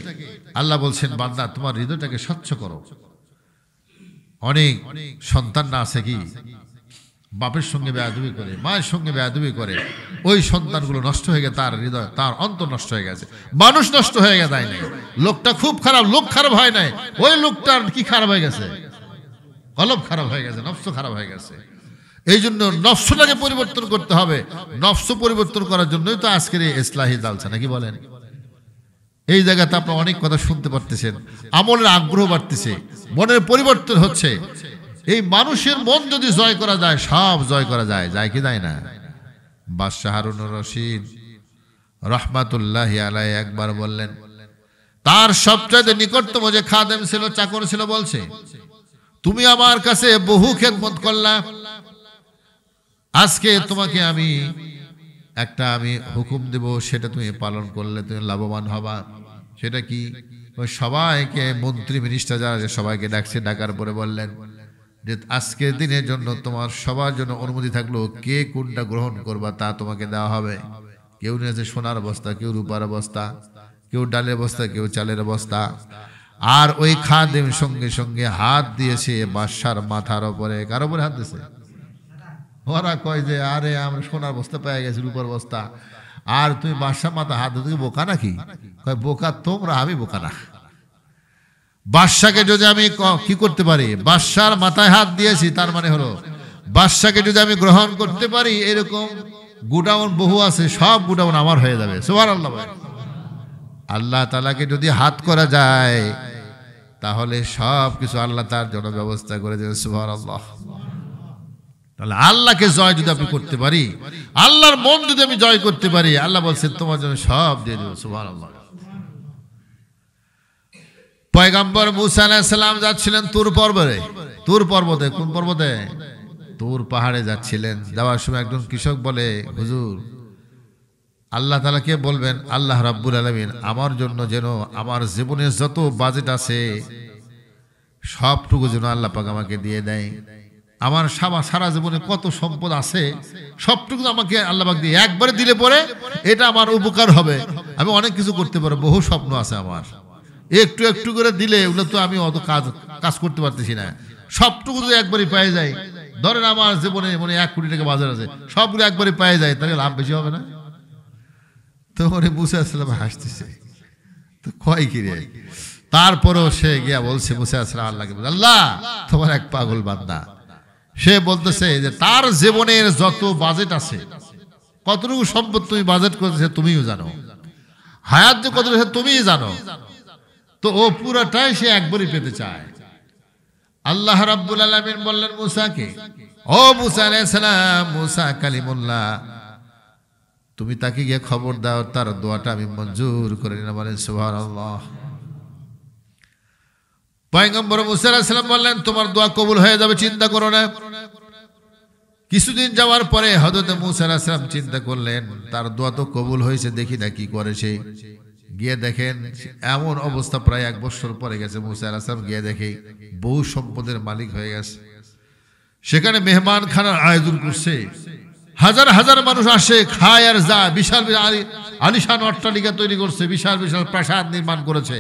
আল্লাহ বলছেন, বান্দা তোমার হৃদয়টাকে স্বচ্ছ করো। অনেক সন্তান না আছে কি বাপের সঙ্গে বেয়াদবি করে, মায়ের সঙ্গে বেয়াদবি করে, ওই সন্তানগুলো নষ্ট হয়ে গেছে, তার হৃদয় তার অন্তর নষ্ট হয়ে গেছে। মানুষ নষ্ট হয়ে গেছে তাই নাই, লোকটা খুব খারাপ, লোক খারাপ হয় নাই, ওই লোকটার কি খারাপ হয়ে গেছে, কলব খারাপ হয়ে গেছে, নফস খারাপ হয়ে গেছে। এই জন্য নফসটাকে পরিবর্তন করতে হবে। নফস পরিবর্তন করার জন্যই তো আজকের এই ইসলাহি জালসা, নাকি বলেন? এই জায়গাতে আপনারা অনেক কথা শুনতে পারতেছেন, আমলের আগ্রহ বাড়তেছে, মনের পরিবর্তন হচ্ছে। এই মানুষের মন যদি জয় করা যায়, সব জয় করা যায়, যায় কি যায় না? বাদশাহ হারুনুর রশিদ রহমাতুল্লাহি আলাইহি একবার বললেন, তার সবচেয়ে নিকটতম যে খাদেম ছিল, চাকর ছিল, বলছে, তুমি আমার কাছে বহু খেদমত করলা, আজকে তোমাকে আমি হুকুম দেব, সেটা তুমি পালন করলে তুমি লাভবান হবা। সেটা কি? ওই সবাইকে, মন্ত্রী মিনিস্টার যারা সবাইকে ডাকছে, ডাকার পরে বললেন, যে আজকের দিনের জন্য তোমার সবার জন্য অনুমতি থাকলো, কে কোনটা গ্রহণ করবা তা তোমাকে দেওয়া হবে। কেউ নিয়েছে সোনার বস্তা, কেউ রূপার বস্তা, কেউ ডালের বস্তা, কেউ চালের বস্তা। আর ওই খাদেম সঙ্গে সঙ্গে হাত দিয়েছে বাদশার মাথার উপরে। কার উপরে হাত দিয়েছে? ওরা কয় যে আরে আমরা সোনার বস্তা পেয়ে গেছি, রূপার বস্তা, আর তুমি বাদশার মাথা হাত দিতে বোকা নাকি? কয় বোকা তোমরা, আমি বোকা না। বাদশাকে যদি আমি কি করতে পারি, বাদশার মাথায় হাত দিয়েছি, তার মানে হলো বাদশাকে যদি আমি গ্রহণ করতে পারি, এরকম গুডাউন বহু আছে, সব গুডাউন আমার হয়ে যাবে। সুবহানাল্লাহ। আল্লাহ তাআলাকে যদি হাত করা যায় তাহলে সব কিছু আল্লাহ তার জন্য ব্যবস্থা করে দেবে। সুবহানাল্লাহ। তাহলে আল্লাহকে জয় যদি আমি করতে পারি, আল্লাহর মন যদি আমি জয় করতে পারি, আল্লাহ বলছেন তোমার জন্য সব দিয়ে দেব। সুবহানাল্লাহ। পয়গম্বর মুসা আলাইহিস সালাম যাচ্ছিলেন তুর পর্বতে। তুর পর্বতে, কোন পর্বতে? তুর পাহাড়ে যাচ্ছিলেন। যাওয়ার সময় একজন কৃষক বলে, হুজুর আল্লাহ তাআলাকে বলবেন, আল্লাহ রাব্বুল আলামিন আমার জন্য যেন আমার জীবনের যত বাজেট আছে সবটুকু যেন আল্লাহ পাক আমাকে দিয়ে দেয়। আমার সারা জীবনে কত সম্পদ আছে সবটুকু আমাকে আল্লাহ পাক দিয়ে একবারে দিলে পরে এটা আমার উপকার হবে, আমি অনেক কিছু করতে পারবো, বহু স্বপ্ন আছে আমার। একটু একটু করে দিলে ওগুলো তো আমি অত কাজ করতে পারতেছি না, সবটুকু যদি একবারই পেয়ে যায়, ধরেন আমার জীবনে মানে 1 কোটি টাকা বাজার আছে, সবগুলো একবারই পেয়ে যায়, তাহলে লাভ বেশি হবে না? তো ওরে মুসা আলাইহিস সালাম হাসতেছে, তো কয় কি রে? তারপরেও সে গিয়া বলছে মুসা আলাইহিস সালাম আল্লাহকে, আল্লাহ তোমার এক পাগল বান্দা, সে বলতেছে যে তার জীবনের যত বাজেট আছে, কতটুকু সম্পদ তুমি বাজেট করেছে তুমিও জানো, হায়াত যে কত তুমিই জানো, তো ও পুরাটাই সে একবারই পেতে চায়। আল্লাহ রাব্বুল আলামিন বললেন মুসাকে, ও মুসা আলাইহিস সালাম, মুসা কালিমুল্লাহ, তুমি তাকে গিয়ে খবর দাও তার দোয়াটা আমি মঞ্জুর করে নিলাম। বলেন সুবহানাল্লাহ। পয়গম্বর মুসা আলাইহিস সালাম বললেন তোমার দোয়া কবুল হয়ে যাবে, চিন্তা করো না। কিছুদিন যাওয়ার পরে হযরত মুসা আলাইহিস সালাম চিন্তা করলেন তার দোয়া তো কবুল হয়েছে, দেখি না কি করেছে। গিয়ে দেখেন এমন অবস্থা, প্রায় 1 বছর পরে গেছে মুসা আলাইহিস সালাম, গিয়ে দেখে বহু সম্পদের মালিক হয়ে গেছে। সেখানে মেহমান খানার আয়োজন করছে, হাজার হাজার মানুষ আসে, খায় আর যায়। বিশাল আলিশান অট্টালিকা তৈরি করছে, বিশাল বিশাল প্রাসাদ নির্মাণ করেছে।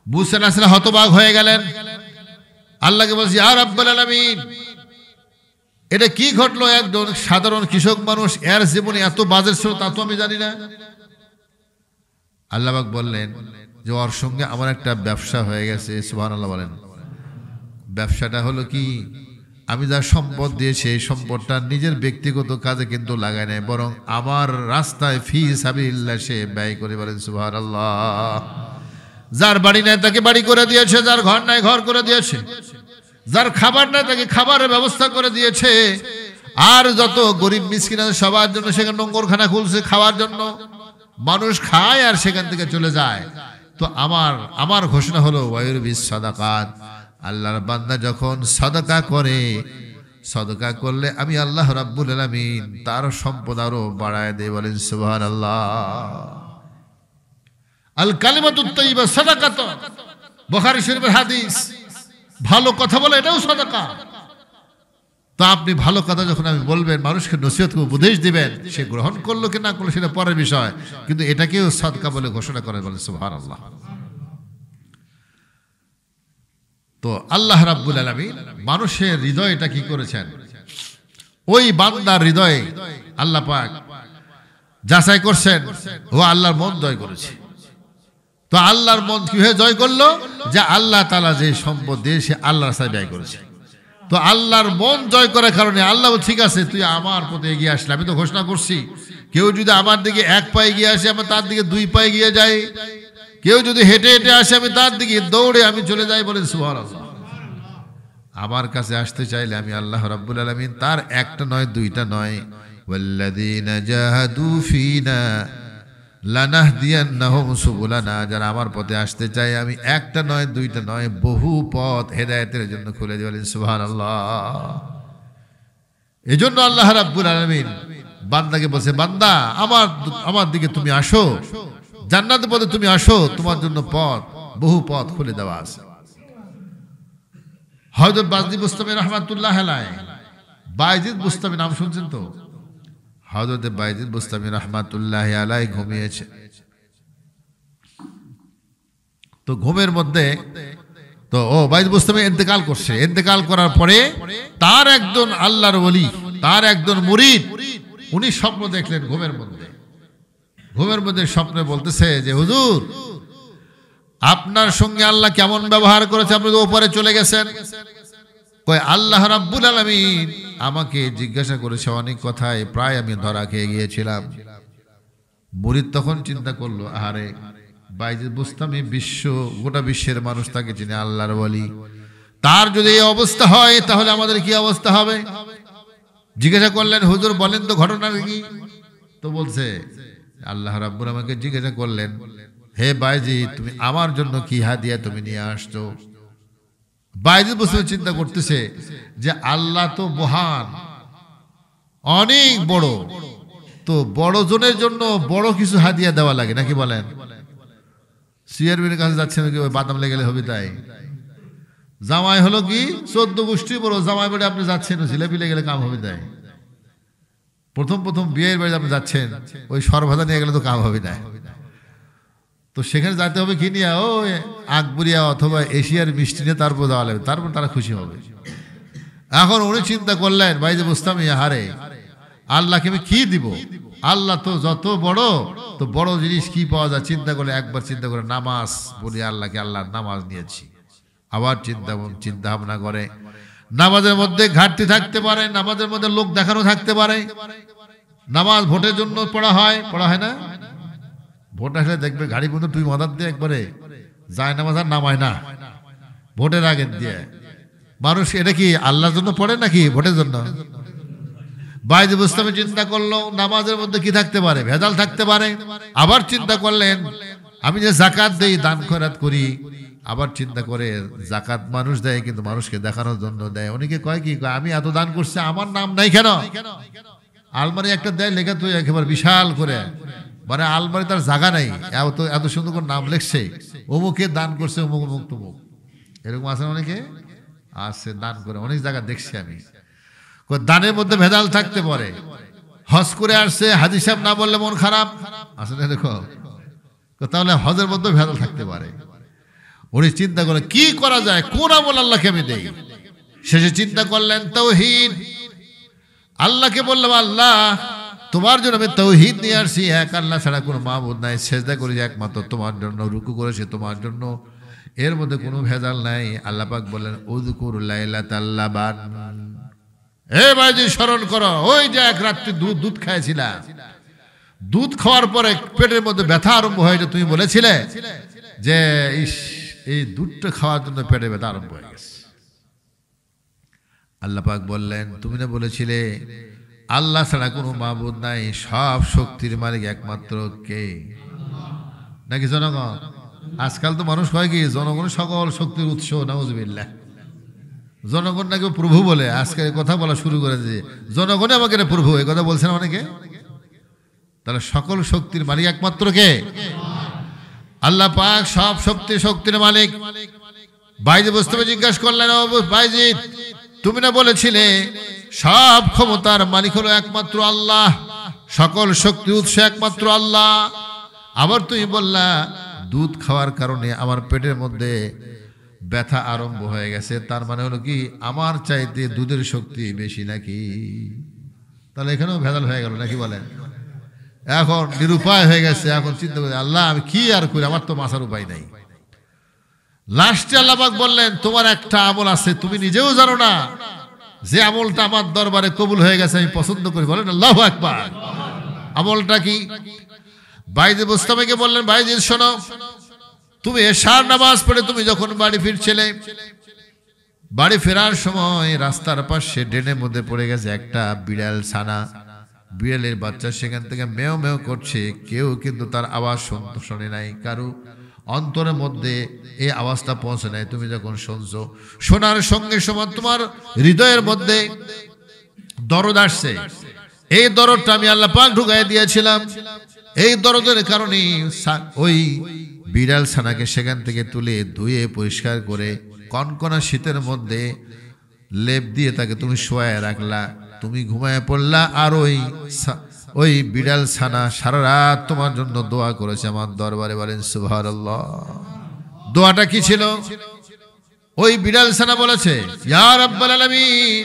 মুসা আলাইহিস সালাম হতবাক হয়ে গেলেন, আল্লাহকে বলছি, ইয়া রাব্বুল আলামিন, এটা কি ঘটলো? একজন সাধারণ কৃষক মানুষ, এর জীবনে এত বাজেট ছিল তা তো আমি জানি না। আল্লাহ পাক বললেন যে ওর সঙ্গে আমার একটা ব্যবসা হয়ে গেছে। সুবহানাল্লাহ বলেন। ব্যবসাটা হলো কি, আমি যা সম্পদ দিয়েছি এই সম্পদটা নিজের ব্যক্তিগত কাজে কিন্তু লাগায় নাই, বরং আমার রাস্তায় ফি সাবিলিল্লাহ সে ব্যয় করে। বলেন সুবহানাল্লাহ। যার বাড়ি নাই তাকে বাড়ি করে দিয়েছে, যার ঘর নাই ঘর করে দিয়েছে, যার খাবার নাই তাকে খাবারের ব্যবস্থা করে দিয়েছে, আর যত গরিব মিসকিন আছে সবার জন্য সেখানে নোংরখানা খুলছে খাওয়ার জন্য। মানুষ খায় আর সেখান থেকে চলে যায়। তো আমার ঘোষণা হলো ওয়ায়ুরবিস সাদাকাত, আল্লাহর বান্দা যখন সাদাকা করে, সাদাকা করলে আমি আল্লাহ রাব্বুল আলামিন তার সম্পদ আরো বাড়ায় দেই। বলেন সুবহানাল্লাহ। আল কালিমাতুত তাইয়্যিবা সাদাকাত, বুখারী শরীফের হাদিস। ভালো কথা বলে এটাও সাদাকা। তো আপনি ভালো কথা যখন আমি বলবেন, মানুষকে নসিহত করে উপদেশ দিবেন, সে গ্রহণ করলো কি না করলো সেটা পরের বিষয়, কিন্তু এটাকেও সাদকা বলে ঘোষণা করেন। বলেন সুবহানাল্লাহ। তো আল্লাহ রাব্বুল আলামিন মানুষের হৃদয়টা কি করেছেন, ওই বান্দার হৃদয়ে আল্লাহ পাক যাচাই করছেন, ও আল্লাহর মন জয় করেছে। তো আল্লাহর মন কিভাবে জয় করলো? যে আল্লাহ তাআলা যে সম্পদ দিয়ে সে আল্লাহর রাস্তায় ব্যয় করেছে। তো আল্লাহর মন জয় করার কারণে আল্লাহ ঠিক আছে, তুই আমার পথে এগিয়ে আসলে, আমি তো ঘোষণা করছি, কেউ যদি আমার দিকে 1 পায়ে এগিয়ে আসে আমি তার দিকে 2 পায়ে এগিয়ে যাই, কেউ যদি হেঁটে হেঁটে আসে আমি তার দিকে দৌড়ে আমি চলে যাই। বলেন সুবহানাল্লাহ। আমার কাছে আসতে চাইলে আমি আল্লাহ রাব্বুল আলামিন তার একটা নয় দুইটা নয়, ওয়াল্লাযীনা জাহাদু ফীনা লানাহদিয়ান্নাহুম সুবুলানা, যারা আমার পথে আসতে চায় আমি একটা নয় দুইটা নয় বহু পথ হেদায়েতের জন্য খুলে দিই। বলেন সুবহানাল্লাহ। এজন্য আল্লাহ রাব্বুল আলামিন বান্দাকে বলছে, বান্দা আমার দিকে তুমি আসো, জান্নাতের পথে তুমি আসো, তোমার জন্য বহু পথ খুলে দেওয়া আছে। হযরত বাযজিদ বুস্তামি রাহমাতুল্লাহ আলাইহি, বায়জিদ বুস্তামি নাম শুনছেন তো? হযরত বায়জিদ বুস্তামি রাহমাতুল্লাহ আলাইহি ঘুমিয়েছে। তো ঘুমের মধ্যে তো বায়জিদ বুস্তামি ইন্তেকাল করছে। ইন্তেকাল করার পরে তার একজন আল্লাহর ওলি, তার একজন মুরিদ, উনি স্বপ্ন দেখলেন ঘুমের মধ্যে। ঘুমের মধ্যে স্বপ্নে বলতেছে যে হুজুর, আপনার সঙ্গে আল্লাহ কেমন ব্যবহার করেছে, আপনি তো ওপরে চলে গেছেন। কয় আল্লাহ রাব্বুল আলামিন আমাকে জিজ্ঞাসা করেছে অনেক কথায়, প্রায় আমি ধরা খেয়ে গিয়েছিলাম। মুরিদ তখন চিন্তা করলো, আরে বায়জিদ বুস্তামি গোটা বিশ্বের মানুষ তাকে চিনে, আল্লাহর ওলি, তার যদি এই অবস্থা হয় তাহলে আমাদের কি অবস্থা হবে? জিজ্ঞাসা করলেন হুজুর বলেন তো ঘটনা কি? তো বলছে আল্লাহ রাব্বুল আমাকে জিজ্ঞাসা করলেন, হে বায়জিদ, তুমি আমার জন্য কি হাদিয়া তুমি নিয়ে আসছো? বায়জিদ বুস্তামি চিন্তা করতেছে যে আল্লাহ তো মহান, অনেক বড়, তো বড় জনের জন্য বড় কিছু হাদিয়া দেওয়া লাগে নাকি বলেন? চেয়ারম্যানের কাছে যাচ্ছে নাকি ওই বাদাম লেগে গেলে হবে তাই? জামাই হলো কি 14 গোষ্ঠী বড় জামাই বাড়ি আপনি যাচ্ছেন, জিলাপি লেগে গেলে কাম হবে তাই? প্রথম বিয়ের বাড়ি আপনি যাচ্ছেন, ওই সরভাজা নিয়ে গেলে তো কাম হবে না। তো সেখানে যাইতে হবে কি নিয়ে? ও আকবরিয়া অথবা এশিয়ার মিষ্টি নিয়ে তারপর দেওয়া লাগবে, তারপর তারা খুশি হবে। এখন উনি চিন্তা করলেন বায়জিদ বুস্তামি, হারে আল্লাহকে আমি কি দিব? আল্লাহ তো যত বড়, তো বড় জিনিস কি পাওয়া যায়? চিন্তা করলে একবার চিন্তা করে নামাজ বলি আল্লাহকে, আল্লাহর নামাজ নিয়েছি। আবার চিন্তা ভাবনা করে নামাজের মধ্যে ঘাটতি থাকতে পারে, নামাজের মধ্যে লোক দেখানো থাকতে পারে। নামাজ ভোটের জন্য পড়া হয় না? ভোট আসলে দেখবে গাড়ি বন্ধু তুই মাদার দিয়ে একবারে যায় নামাজ আর নামায় না ভোটের আগে দিয়ে। মানুষ এটা কি আল্লাহর জন্য পড়ে নাকি ভোটের জন্য? বায়জিদ বুস্তামি চিন্তা করলো নামাজের মধ্যে কি থাকতে পারে? ভেজাল থাকতে পারে। আবার চিন্তা করলেন আমি যে যাকাত দেই, দান খয়রাত করি, আবার চিন্তা করে যাকাত মানুষ দেয় কিন্তু মানুষকে দেখানোর জন্য দেয়। অনেকে কয় কি, আমি এত দান করছি আমার নাম নাই কেন? আলমারি একটা দেয় লেখা তুই একেবারে বিশাল করে, মানে আলমারি তার জায়গা নাই, এত সুন্দর করে নাম লেখছে, অমুকে দান করছে, অমুক তমুক, এরকম আছে অনেকে আছে দান করে, অনেক জায়গা দেখছি আমি। দানের মধ্যে ভেজাল থাকতে পারে। হজ করে আসছে, হাজী সাহেব না বললে মন খারাপ আছে না? দেখো তাহলে হজের মধ্যে ভেজাল থাকতে পারে। উনি চিন্তা করে কি করা যায়, কোন আমল আল্লাহকে আমি দেই। শেষে চিন্তা করলেন তাওহীদ। আল্লাহকে বললাম আল্লাহ তোমার জন্য আমি তাওহীদ নিয়ে আসছি, এক আল্লাহ ছাড়া কোনো মাবুদ নাই, সেজদা করি একমাত্র তোমার জন্য, রুকু করেছি তোমার জন্য, এর মধ্যে কোনো ভেজাল নাই। আল্লাহ পাক বললেন উযকুর লাইলাতাল বান, হে ভাইজি স্মরণ করো ওই যে এক রাত্রি দুধ খাইছিলা, দুধ খাওয়ার পরে পেটের মধ্যে ব্যথা আরম্ভ হয়েছে, তুমি বলেছিলে যে এই দুধটা খাওয়ার জন্য পেটে ব্যথা আরম্ভ হয়ে গেছে। আল্লাহ পাক বললেন তুমি না বলেছিলে আল্লাহ ছাড়া কোনো মাবুদ নাই, সব শক্তির মালিক একমাত্র কে? নাকি জনগণ? আজকাল তো মানুষ হয় কি জনগণ সকল শক্তির উৎস, নাউজুবিল্লাহ। জনগণ নাকি প্রভু বলে, আজকে কথা বলা শুরু করে দিয়ে জনগণে আমাকে প্রভু, এই কথা বলছেন অনেকে। তাহলে সকল শক্তির মালিক একমাত্র কে? আল্লাহ পাক, সব শক্তির মালিক। বায়জিদ বুস্তামি জিজ্ঞাসা করলেন বায়জিদ তুমি না বলেছিলে সব ক্ষমতার মালিক হলো একমাত্র আল্লাহ, সকল শক্তি উৎস একমাত্র আল্লাহ, আবার তুমি বললা দুধ খাওয়ার কারণে আমার পেটের মধ্যে ব্যথা আরম্ভ হয়ে গেছে, তার মানে হলো কি আমার চাইতে দুধের শক্তি বেশি নাকি? তাহলে এখানেও ভেজাল হয়ে গেল নাকি বলেন? এখন নিরুপায় হয়ে গেছে। এখন চিন্তা করে আল্লাহ আমি কি আর করি, আমার তো বাঁচার উপায় নাই। লাস্টে আল্লাহ পাক বললেন তোমার একটা আমল আছে, তুমি নিজেও জানো না, যে আমলটা আমার দরবারে কবুল হয়ে গেছে, আমি পছন্দ করি। বলেন আল্লাহু আকবার। আমলটা কি? বায়জিদ বুস্তামিকে বললেন বায়জিদ শোনো, তুমি এশার নামাজ পড়ে তুমি যখন বাড়ি ফিরছিলে, বাড়ি ফেরার সময় রাস্তার পাশে ড্রেনের মধ্যে পড়ে গেছে একটা বিড়াল ছানা, বিড়ালের বাচ্চা সেখান থেকে মেও মেও করছে, কেউ কিন্তু তার আওয়াজ শোনে নাই, কারো অন্তরের মধ্যে এই আওয়াজটা পৌঁছে নাই। তুমি যখন শুনছো, শোনার সঙ্গে সঙ্গে তোমার হৃদয়ের মধ্যে দরদ আসছে, এই দরদটা আমি আল্লাহ পাক ঢুকাই দিয়েছিলাম। এই দরদের কারণে ওই বিড়াল ছানাকে সেখান থেকে তুলে ধুয়ে পরিষ্কার করে কনকনা শীতের মধ্যে লেপ দিয়ে তাকে তুমি শোয়ায় রাখলা, তুমি ঘুমায় পড়লা, আর ওই বিড়াল ছানা সারা রাত তোমার জন্য দোয়া করেছে আমার দরবারে। বলেন সুবহানাল্লাহ। দোয়াটা কি ছিল? ওই বিড়াল ছানা বলেছে, ইয়া রাব্বাল আলামিন,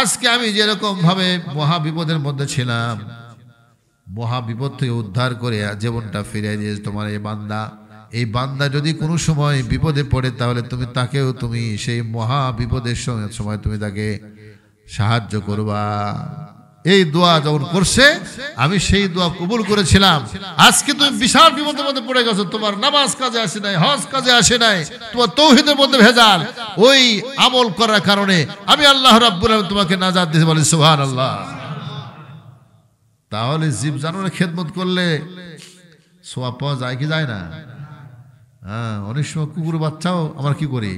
আজকে আমি যেরকম ভাবে মহা বিপদের মধ্যে ছিলাম, মহা বিপদ থেকে উদ্ধার করে জীবনটা ফিরিয়ে দিয়েছে তোমার এই বান্দা যদি কোনো সময় বিপদে পড়ে, তাহলে তুমি তাকেও তুমি সেই মহা বিপদের সময় তুমি তাকে সাহায্য করবা। এই দোয়া যখন করছে, আমি সেই দোয়া কবুল করেছিলাম। আজকে তুমি বিশাল বিপদের মধ্যে পড়ে গেছো, তোমার নামাজ কাজে আসে নাই, হজ কাজে আসে নাই, তোমার তৌহিদের মধ্যে ভেজাল, ওই আমল করার কারণে আমি আল্লাহ রাব্বুল আলামিন তোমাকে নাজাত দিয়েছি। বলেন সুবহানাল্লাহ। তাহলে জীব জানোয়ারের খেদমত করলে সোয়াব পাওয়া যায় কি যায় না? হ্যাঁ, অনেক সময় কুকুর বাচ্চাও আমরা কি করি,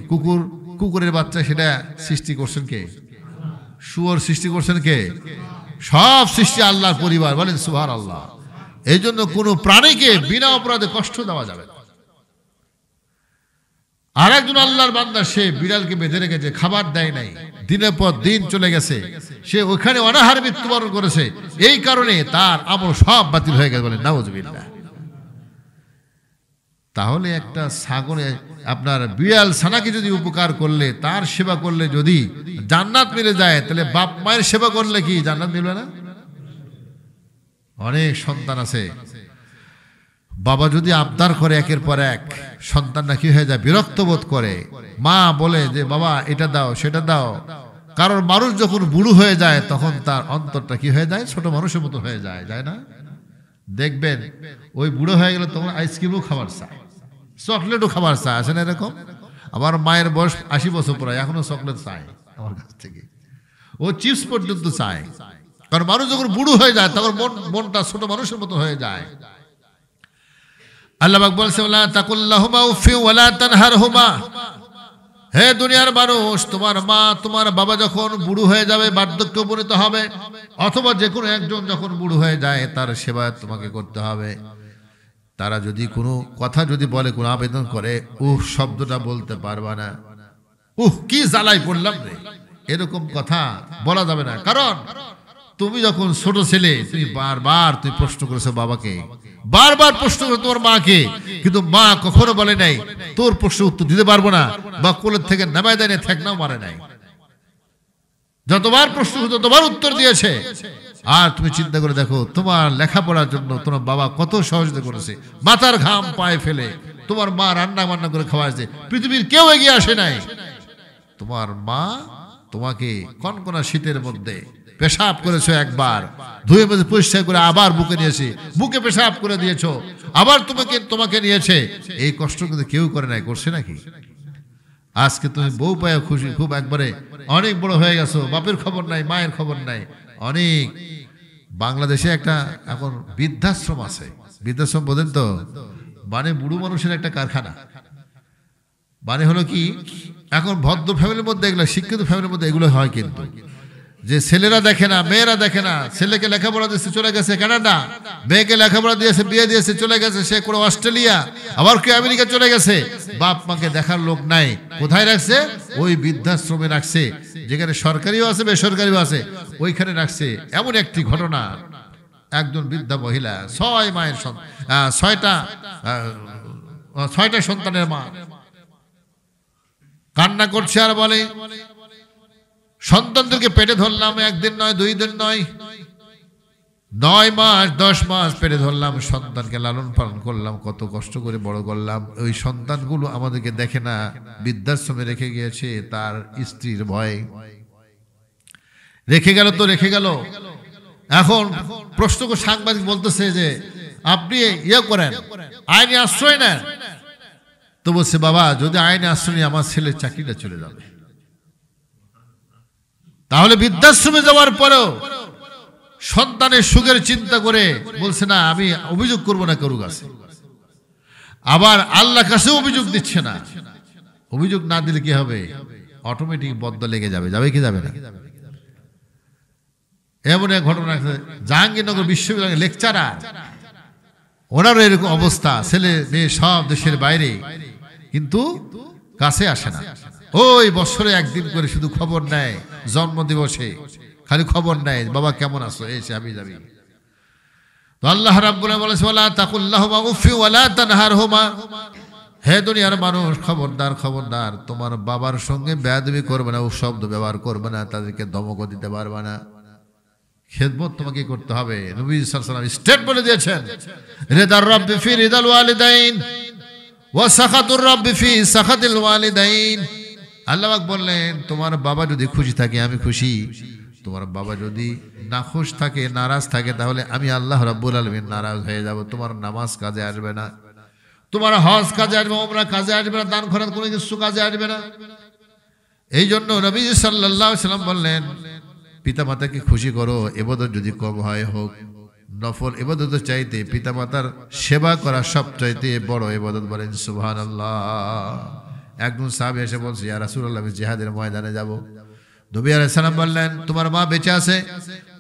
কুকুরের বাচ্চা সেটা সৃষ্টি করছেন কে? শুয়োর সৃষ্টি করছেন কে? সব সৃষ্টি আল্লাহর পরিবার। বলেন সুবহানাল্লাহ। এই জন্য কোন প্রাণীকে বিনা অপরাধে কষ্ট দেওয়া যাবে না। আর একজন আল্লাহর বান্দা, সে বিড়ালকে বেঁধে রেখেছে, খাবার দেয় নাই, দিনের পর দিন চলে গেছে, সে ওখানে অনাহারে মৃত্যুবরণ করেছে, এই কারণে তার আমল সব বাতিল হয়ে গেছে। বলেন নাউজুবিল্লাহ। তাহলে একটা ছাগলে আপনার বিড়াল ছানাকে যদি উপকার করলে, তার সেবা করলে যদি জান্নাত মিলে যায়, তাহলে বাপ মায়ের সেবা করলে কি জান্নাত মিলবে না? অনেক সন্তান আছে, বাবা যদি আবদার করে একের পর এক, সন্তানরা কি হয়ে যায়? বিরক্ত বোধ করে। মা বলে যে বাবা এটা দাও সেটা দাও। কারণ মানুষ যখন বুড়ো হয়ে যায়, তখন তার অন্তরটা কি হয়ে যায়? ছোট মানুষের মতো হয়ে যায়, যায় না? দেখবেন ওই বুড়ো হয়ে গেলে তখন আইসক্রিমও খাবার চায়, চকলেটও খাবার চায়, আসে না এরকম? আমার মায়ের বয়স 80 বছর পরে এখনো চকলেট চায় আমার কাছ থেকে, ও চিপস পর্যন্ত চায়। কারণ মানুষ যখন বুড়ো হয়ে যায়, তখন মনটা ছোট মানুষের মতো হয়ে যায়। আল্লাহ পাক বলছে, ওয়ালা তাকুল্লাহুমা উফি ওয়ালা তানহারহুমা। হে দুনিয়ার মানুষ, তোমার মা তোমার বাবা যখন বুড়ো হয়ে যাবে, বার্ধক্যে উপনীত হবে, অথবা যে কোনো একজন যখন বুড়ো হয়ে যায়, তার সেবা তোমাকে করতে হবে। তারা যদি কোনো কথা যদি বলে, কোনো আবেদন করে, শব্দটা বলতে পারবা না, কি জ্বালাই পড়লাম রে, এরকম কথা বলা যাবে না। কারণ তুমি যখন ছোট ছেলে, তুমি বারবার তুমি প্রশ্ন করেছো বাবাকে, বারবার প্রশ্ন করে তোমার মাকে, কিন্তু মা কখনো বলে নাই তোর প্রশ্ন উত্তর দিতে পারবো না, বা কোলের থেকে নামায় দেয় না, ঠেকনাও মারে নাই। যতবার প্রশ্ন ততবার উত্তর দিয়েছে। আর তুমি চিন্তা করে দেখো, তোমার লেখাপড়ার জন্য তোমার বাবা কত সহযোগিতা করেছে, মাথার ঘাম পায়ে ফেলে তোমার মা রান্না বান্না করে খাওয়াইছে, পৃথিবীর কেউ এগিয়ে আসে নাই। তোমার মা তোমাকে কনকনা শীতের মধ্যে পেশাব করেছো, একবার ধুয়ে মেজে পরিষ্কার করে আবার বুকে নিয়েছে, বুকে পেশাব করে দিয়েছো, আবার তোমাকে নিয়েছে। এই কষ্ট কিন্তু কেউ করে নাই, করছে নাকি? আজকে তুমি বউ পায়ে খুশি, খুব একবারে অনেক বড় হয়ে গেছো, বাপের খবর নাই, মায়ের খবর নাই। অনেক বাংলাদেশে একটা এখন বৃদ্ধাশ্রম আছে, বৃদ্ধাশ্রম বোঝেন তো, মানে বুড়ো মানুষের একটা কারখানা। মানে হলো কি, এখন ভদ্র ফ্যামিলির মধ্যে এগুলো, শিক্ষিত ফ্যামিলির মধ্যে এগুলো হয়, কিন্তু যে ছেলেরা দেখে না, মেয়েরা দেখে না, ছেলেকে লেখাপড়া দিয়েছে চলে গেছে কানাডা, মেয়েকে লেখাপড়া দিয়েছে বিয়ে দিয়েছে চলে গেছে সে কোনো অস্ট্রেলিয়া, আবার কেউ আমেরিকা চলে গেছে, বাপ মাকে দেখার লোক নাই। কোথায় রাখছে? ওই বৃদ্ধাশ্রমে রাখছে, যেখানে সরকারিও আছে বেসরকারিও আছে, ওইখানে রাখছে। এমন একটি ঘটনা, একজন বৃদ্ধা মহিলা, 6 মায়ের 6টা সন্তানের মা, কান্না করছে আর বলে, সন্তানদেরকে পেটে ধরলাম, একদিন নয়, 2 দিন নয়, 9 মাস 10 মাস পেটে ধরলাম, সন্তানকে লালন পালন করলাম, কত কষ্ট করে বড় করলাম। ওই সন্তানগুলো আমাদেরকে দেখে না, বৃদ্ধাশ্রমে রেখে গিয়েছে তার স্ত্রীর ভয়ে। রেখে গেল তো রেখে গেল। এখন প্রশ্ন করে সাংবাদিক বলতেছে যে আপনি ইয়ে করেন, আইনি আশ্রয় নেন। তো বলছে, বাবা যদি আইনি আশ্রয় নিয়ে আমার ছেলের চাকরিটা চলে যাবে। তাহলে বৃদ্ধাশ্রমে যাওয়ার পরেও সন্তানের সুখের চিন্তা করে বলছে না, আমি অভিযোগ করবো না কারো কাছে। আবার আল্লাহর কাছে অভিযোগ দিচ্ছে না। অভিযোগ না দিলে কি হবে? অটোমেটিক বদ্ধ লেগে যাবে। যাবে কি যাবে না? এমন এক ঘটনা আছে, জাহাঙ্গীরনগর বিশ্ববিদ্যালয়ের লেকচারার, ওনারও এরকম অবস্থা, ছেলে মেয়ে সব দেশের বাইরে, কিন্তু কাছে আসে না। ওই বছরে একদিন করে শুধু খবর নেয়, জন্মদিবসে খালি খবর নেয়, বাবা কেমন আছো, এই সে আমি যাবি। তো আল্লাহ রাব্বুল আলামিন বলেছে, ওয়ালা তাকুল্লাহুমা উফি ওয়ালা তানহারহুমা, হে দুনিয়ার মানুষ, খবরদার খবরদার, তোমার বাবার সঙ্গে বেয়াদবি করবে না, ও শব্দ ব্যবহার করবে না, তাদেরকে ধমকও দিতে পারবে না। খেদমত তোমাকে করতে হবে। নবী সাল্লাল্লাহু আলাইহি ওয়াসাল্লাম স্টেট বলে দিয়েছেন, রিদার রাব্বি ফি রিদাল ওয়ালিদাইন ওয়া সাখাতুর রাব্বি ফি সাখাতিল ওয়ালিদাইন। আল্লাহ পাক বললেন, তোমার বাবা যদি খুশি থাকে আমি খুশি, তোমার বাবা যদি নাখুশ থাকে, নারাজ থাকে, তাহলে আমি আল্লাহ রাব্বুল আলামিন নারাজ হয়ে যাব। তোমার নামাজ কাজে আসবে না, তোমার হজ কাজে আসবে, উমরা কাজে আসবে না, দান খয়রাত কোনো কিছু কাজে আসবে না। এই জন্য নবী সাল্লাল্লাহু আলাইহি ওয়াসাল্লাম বললেন, পিতামাতাকে খুশি করো, ইবাদত যদি কম হয় হোক, নফল ইবাদতের চাইতে পিতামাতার সেবা করা সবচাইতে বড় ইবাদত। বলেন সুবহানাল্লাহ। একজন সাহাবী এসে বলছে, ইয়া রাসূলুল্লাহ, আমি জিহাদের ময়দানে যাব। নবী আলাইহিস সালাম বললেন, তোমার মা বেঁচে আছে?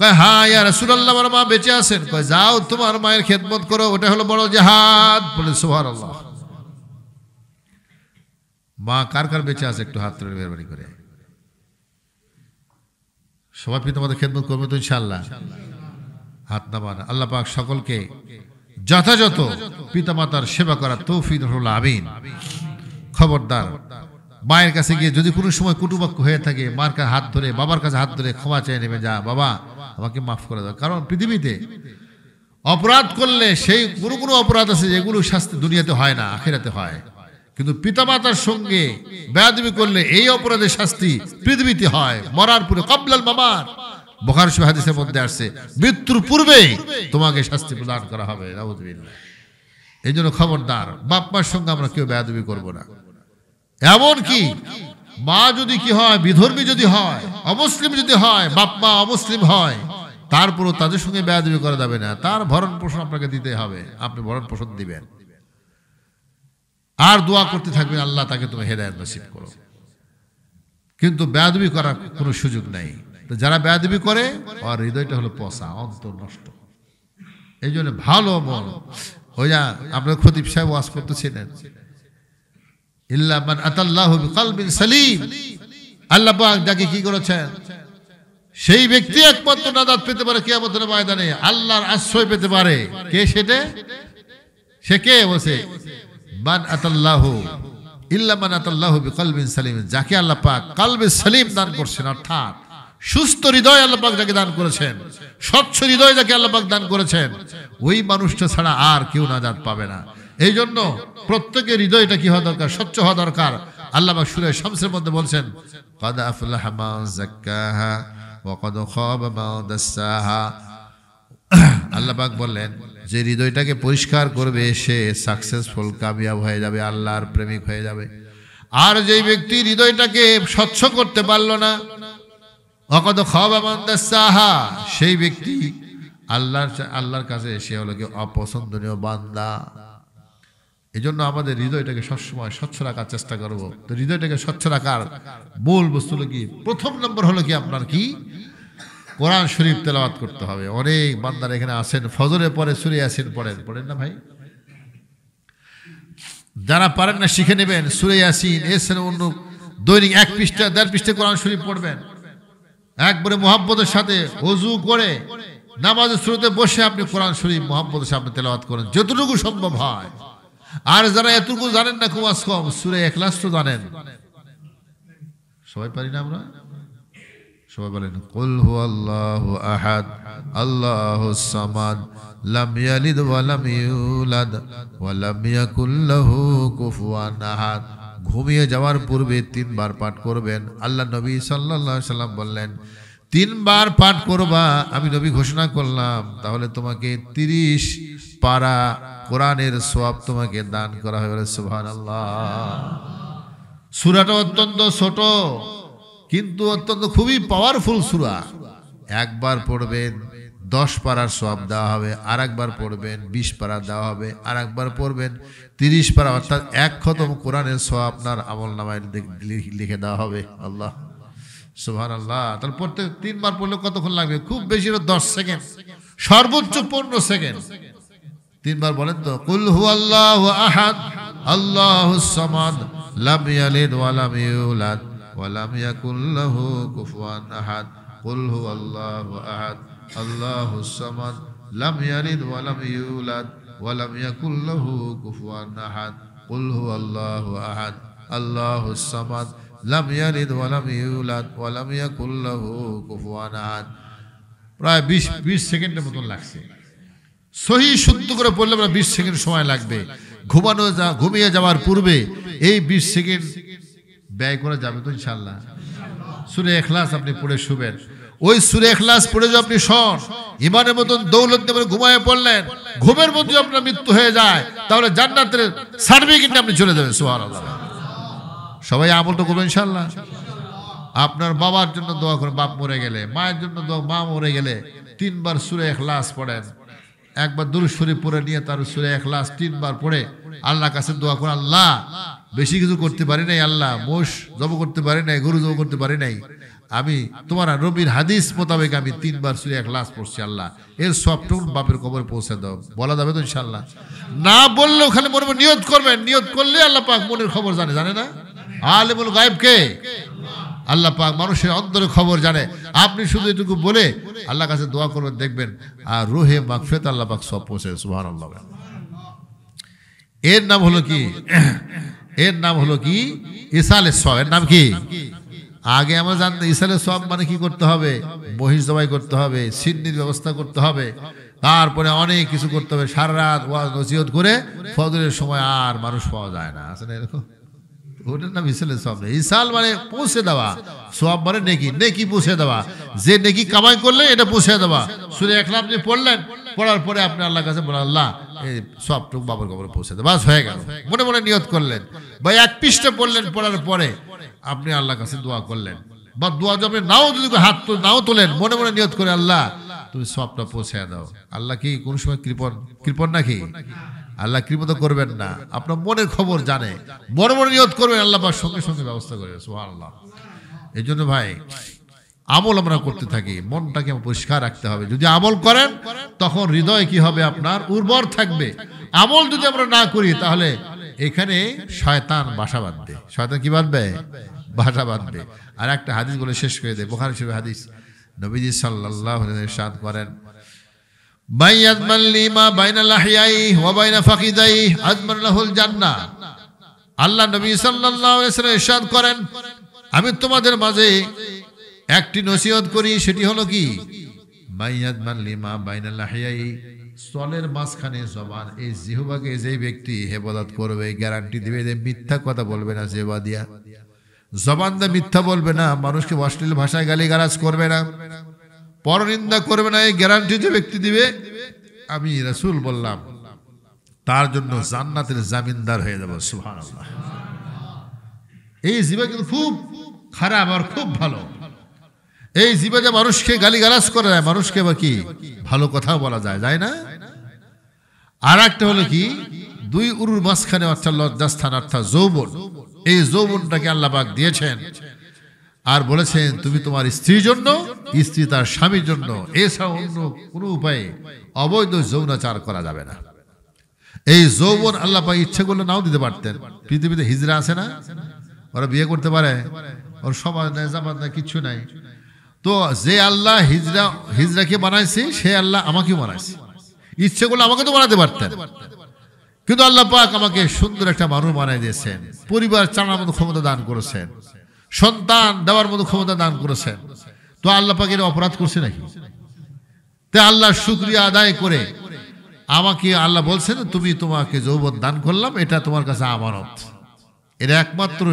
কয়, হ্যাঁ ইয়া রাসূলুল্লাহ, আমার মা বেঁচে আছেন। কয়, যাও তোমার মায়ের খেদমত করো, ওটা হলো বড় জিহাদ। বলে সুবহানাল্লাহ। মা কার কার বেঁচে আছে একটু হাত তুলে মেহরবানি করে। সবাই পিতামাতার খেদমত করবে তো ইনশাআল্লাহ? হাত নামান। আল্লাহ পাক সকলকে যথাযথ পিতামাতার সেবা করার তৌফিক দান। আমিন। খবরদার, মায়ের কাছে গিয়ে যদি কোনো সময় কুটুবাক্য হয়ে থাকে, মার কাছে হাত ধরে, বাবার কাছে হাত ধরে ক্ষমা চেয়ে নেমে যা, বাবা আমাকে মাফ করে দাও। কারণ পৃথিবীতে অপরাধ করলে সেই কোনো অপরাধ আছে যেগুলো শাস্তি দুনিয়াতে হয় না, আখিরাতে হয়। কিন্তু পিতামাতার সঙ্গে বেয়াদবি করলে এই অপরাধের শাস্তি পৃথিবীতে হয়, মরার পরে, ক্বাবলাল মামাত। বুখারী শরীফ হাদিসের মধ্যে আসছে, মৃত্যুর পূর্বে তোমাকে শাস্তি প্রদান করা হবে। নাউযুবিল্লাহ। এই জন্য খবরদার, বাপ মার সঙ্গে আমরা কেউ বেয়াদবি করব না। এমন কি মা যদি কি হয়, বিধর্মী যদি হয়, অমুসলিম যদি হয়, বাপ মা অমুসলিম হয়, তারপরও তাদের সঙ্গে বেয়াদবি করা যাবে না। তার ভরণ পোষণ আপনাকে দিতে হবে, আপনি ভরণ পোষণ দিবেন। আর দোয়া করতে থাকবেন, আল্লাহ তাকে তুমি হেদায়েত নসিব করো। কিন্তু বেয়াদবি করার কোনো সুযোগ নাই। তো যারা বেয়াদবি করে, ওর হৃদয়টা হলো পচা, অন্তর নষ্ট। এই জন্য ভালো মন, ওই যা আপনার খতিব সাহেব ওয়াজ করতেছিলেন, ইল্লা মান আতাল্লাহু বিকলবিন সালিম। আল্লাহ পাক যাকে কি করেছেন, সেই ব্যক্তি একমাত্র নাজাত পেতে পারে কিয়ামতের ময়দানে, আল্লাহর আশ্রয় পেতে পারে। কে সেটা? সে কে? বসে মান আতাল্লাহু, ইল্লা মান আতাল্লাহু বিকলবিন সালিম। যাকে আল্লাহ পাক কলবে সালিম দান করছেন, অর্থাৎ সুস্থ হৃদয় আল্লাহ পাক যাকে দান করেছেন, স্বচ্ছ হৃদয় যাকে আল্লাহ পাক দান করেছেন, ওই মানুষটা ছাড়া আর কেউ নাজাত পাবে না। এই জন্য প্রত্যেকের হৃদয়টা কি হওয়া দরকার? স্বচ্ছ হওয়া দরকার। আল্লাহ পাক সূরা শামসের মধ্যে বলছেন, ক্বাদ আফলাহা মান যাক্কাহা ওয়া ক্বাদ খাবা মান দাসসাহা। আল্লাহ পাক বললেন, যে হৃদয়টাকে পরিষ্কার করবে সে সাকসেসফুল, কামিয়াব হয়ে যাবে, আল্লাহর প্রেমিক হয়ে যাবে। আর যেই ব্যক্তি হৃদয়টাকে স্বচ্ছ করতে পারলো না, ওয়া ক্বাদ খাবা মান দাসসাহা, সেই ব্যক্তি আল্লাহর কাছে সে হলো কি অপছন্দনীয় বান্দা। এই জন্য আমাদের হৃদয়টাকে সবসময় স্বচ্ছ রাখার চেষ্টা করবো। তো হৃদয়টাকে স্বচ্ছ রাখার মূল বস্তু হলো কি? প্রথম নম্বর হলো কি আপনার কি? কোরআন শরীফ তেলাওয়াত করতে হবে। অনেক বান্দারা এখানে আসেন, ফজরের পরে সূরা ইয়াসিন পড়েন না ভাই? যারা পারেন না শিখে নেবেন সূরা ইয়াসিন, এছাড়া অন্য দৈনিক 1 পৃষ্ঠা 1.5 পৃষ্ঠা কোরআন শরীফ পড়বেন। একবারে মুহাব্বতের সাথে ওযু করে নামাজের শুরুতে বসে আপনি কোরআন শরীফ মুহাব্বতের সাথে তেলাওয়াত করেন যতটুকু সম্ভব হয়। আর যারা এতটুকু জানেন না, খুব কম, সূরা ইখলাস তো জানেন সবাই? পারি না আমরা? সবাই বলেন, কুল হুয়াল্লাহু আহাদ আল্লাহুস সামাদ লাম ইয়ালিদ ওয়া লাম ইউলাদ ওয়া লাম ইয়াকুল লাহু কুফুয়ান আহাদ। ঘুমিয়ে যাওয়ার পূর্বে 3 বার পাঠ করবেন। আল্লাহ নবী সাল্লাল্লাহু আলাইহি সাল্লাম বললেন, 3 বার পাঠ করবা, আমি নবী ঘোষণা করলাম, তাহলে তোমাকে 30 পারা কোরআনের সওয়াব তোমাকে দান করা হবে। সুবহানাল্লাহ। সূরাটা অত্যন্ত ছোট কিন্তু অত্যন্ত খুবই পাওয়ারফুল সূরা। একবার পড়বেন 10 পারার সওয়াব দেওয়া হবে, আর একবার পড়বেন 20 পারা দেওয়া হবে, আর একবার পড়বেন 30 পারা, অর্থাৎ 1 খতম কোরআনের সওয়াব আপনার আমলনামায় লিখে দেওয়া হবে। আল্লাহ সুবহানাল্লাহ। তাহলে প্রত্যেক 3 বার পড়লে কতক্ষণ লাগবে? খুব বেশি 10 সেকেন্ড, সর্বোচ্চ 15 সেকেন্ড। 3 বার বলেন তো, কুল হুয়াল্লাহু আহাদ আল্লাহুস সামাদ লাম ইয়ালিদ ওয়া লাম ইউলাদ ওয়া লাম ইয়াকুল লাহু কুফুয়ান আহাদ কুল হুয়াল্লাহু আহাদ আল্লাহুস সামাদ লাম ইয়ালিদ ওয়া লাম ইউলাদ ওয়া লাম ইয়াকুল লাহু কুফুয়ান আহাদ কুল হুয়াল্লাহু আহাদ আল্লাহুস সামাদ লাম ইয়ালিদ ওয়া লাম ইউলাদ ওয়া লাম ইয়াকুল লাহু কুফুয়ান আহাদ। প্রায় 20 সেকেন্ডের মতন লাগছে। সহি শুদ্ধ করে পড়লে আমরা 20 সেকেন্ড সময় লাগবে। ঘুমিয়ে যাওয়ার পূর্বে এই 20 সেকেন্ড ব্যয় করা যাবে তো ইনশাআল্লাহ। সূরা ইখলাস আপনি পড়ে শুবেন। ওই সূরা ইখলাস পড়ে যদি আপনি শোন, ইমানের মতন দৌলত নিয়ে ঘুমায়ে পড়লেন, ঘুমের মধ্যে আপনার মৃত্যু হয়ে যায়, তাহলে জান্নাতের সার্টিফিকেট আপনি চলে যাবেন। সুবহানাল্লাহ। সবাই আমলটা করবেন ইনশাআল্লাহ। আপনার বাবার জন্য দোয়া করেন, বাপ মরে গেলে, মায়ের জন্য দোয়া, মা মরে গেলে 3 বার সূরা ইখলাস পড়েন। একবার দুরূদ শরীফ পড়ে নিয়ে তার সূরা ইখলাস 3 বার পড়ে আল্লাহর কাছে দোয়া করেন, আল্লাহ বেশি কিছু করতে পারি নাই, আল্লাহ মোষ জব করতে পারি নাই, গরু জব করতে পারি নাই, আমি তোমার নবীর হাদিস মোতাবেক আমি 3 বার সূরা ইখলাস পড়ছি, আল্লাহ এর সবটুকু বাপের কবরে পৌঁছে দাও। বলা যাবে তো ইনশাআল্লাহ? না বললেও খালি মনে মনে নিয়ত করবেন। নিয়ত করলে আল্লাহ পাক মনের খবর জানে, জানে না? আলিমুল গায়ব কে? আল্লাহ পাক মানুষের অন্তরের খবর জানে। আপনি শুধু এটুকু বলে আল্লাহর কাছে দোয়া করবেন, দেখবেন আর রুহে মাগফিরাত আল্লাহ পাক সব পৌঁছে। সুবহানাল্লাহ। এর নাম হলো কি? এর নাম হলো কি? ইসালে সওয়াব। এর নাম কি? আগে আমরা জানতাম ইসালে সওয়াব মানে কি করতে হবে? মহিষ জবাই করতে হবে, সিন্নির ব্যবস্থা করতে হবে, তারপরে অনেক কিছু করতে হবে। সারা রাত ওয়াজ নসিহত করে ফজরের সময় আর মানুষ পাওয়া যায় না, আছে না এরকম? ওটার নাম ইসালে সওয়াব। ইসাল মানে পৌঁছে দেওয়া, সওয়াব মানে নেকি, নেকি পৌঁছে দেওয়া। যে নেকি কামাই করলে এটা পৌঁছে দেওয়া। সূরা ইখলাস আপনি পড়লেন, পড়ার পরে আপনি আল্লাহর কাছে বলেন, আল্লাহ এই সবটুকু বাবার কবরে পৌঁছে দেয়, বাস হয়ে গেল। মনে মনে নিয়ত করলেন বা 1 পৃষ্ঠা পড়লেন, পড়ার পরে আপনি আল্লাহর কাছে দোয়া করলেন, বা দোয়া যদি নাও, যদি হাত নাও তোলেন, মনে মনে নিয়ত করে আল্লাহ তুমি সবটা পৌঁছে দাও। আল্লাহ কি কোন সময় কৃপণ নাকি? আল্লাহ কৃপণ করবেন না, আপনার মনের খবর জানে। মনে মনে নিয়ত করবেন, আল্লাহ পাক সঙ্গে সঙ্গে ব্যবস্থা করবে। সুবহানাল্লাহ। এই জন্য ভাই আমল আমরা করতে থাকি, মনটাকে পরিষ্কার রাখতে হবে। যদি আমল করেন তখন হৃদয় কি হবে? আপনার উর্বর থাকবে। আমল যদি আমরা না করি তাহলে এখানে শয়তান বাসা বাঁধবে। শয়তান কি বাঁধবে? বাসা বাঁধবে। আর একটা হাদিস বলে শেষ করে দেয়, বুখারী শরীফের হাদিস। নবীজি সাল্লাল্লাহু আলাইহি ওয়াসাল্লাম ইরশাদ করেন, বাইয়াজমান লিমা বাইনা লাহিয়াই ওয়া বাইনা ফাকিদাই আজমান লাহুল জান্নাহ। আল্লাহ নবী সাল্লাল্লাহু আলাইহি ওয়াসাল্লাম ইরশাদ করেন, আমি তোমাদের মাঝে একটি নসিহত করি, সেটি হলো কি? বাইয়াজমান লিমা বাইনা লাহিয়াই, স্তনের মাঝখানে জবান, এই জিহ্বাকে যে ব্যক্তি হেফাজত করবে, গ্যারান্টি দিবে যে মিথ্যা কথা বলবে না, জিহ্বা দিয়া জবান দিয়ে মিথ্যা বলবে না, মানুষকে অশ্লীল ভাষায় গালিগালাজ করবে না, পরনিন্দা করবে না, এই গ্যারান্টি যে ব্যক্তি দিবে, আমি রাসূল বললাম তার জন্য জান্নাতের জামিনদার হয়ে যাব। সুবহানাল্লাহ। এই জিহ্বা কিন্তু খুব খারাপ আর খুব ভালো। এই জিহ্বা যে মানুষকে গালিগালাজ করা যায়, মানুষকে বা কি ভালো কথা বলা যায়, যায় না? আর একটা হলো কি? 2 উরুর মাঝখানে অর্থাৎ লজ্জাস্থান অর্থাৎ যৌবন, এই যৌবনটাকে আল্লাহ পাক দিয়েছেন আর বলেছেন তুমি তোমার স্ত্রীর জন্য, স্ত্রী তার স্বামীর জন্য, এছাড়া অন্য কোনো উপায়ে অবৈধ যৌনাচার করা যাবে না। এই যৌবন আল্লাহ পাক ইচ্ছে করলে নাও দিতে পারতেন। পৃথিবীতে হিজড়া আছে না? ওরা বিয়ে করতে পারে, ওর সমাজ নাই, জামাত নাই, কিচ্ছু নাই। তো যে আল্লাহ হিজড়াকে বানাইছে, সে আল্লাহ আমাকেও বানাইছে। ইচ্ছে করলে আমাকে তো বানাতে পারতেন, কিন্তু আল্লাহ পাক আমাকে সুন্দর একটা মানুষ বানাই দিয়েছেন, পরিবার চালানোর মতো ক্ষমতা দান করেছেন, সন্তান দেওয়ার মতো ক্ষমতা দান করেছেন। তো আল্লাহ পাক এর অপরাধ করছে নাকি? তাই আল্লাহর শুকরিয়া আদায় করে আমাকে আল্লাহ বলছেন, তুমি তোমাকে যৌবন দান করলাম, এটা তোমার কাছে আমানত, এটা একমাত্র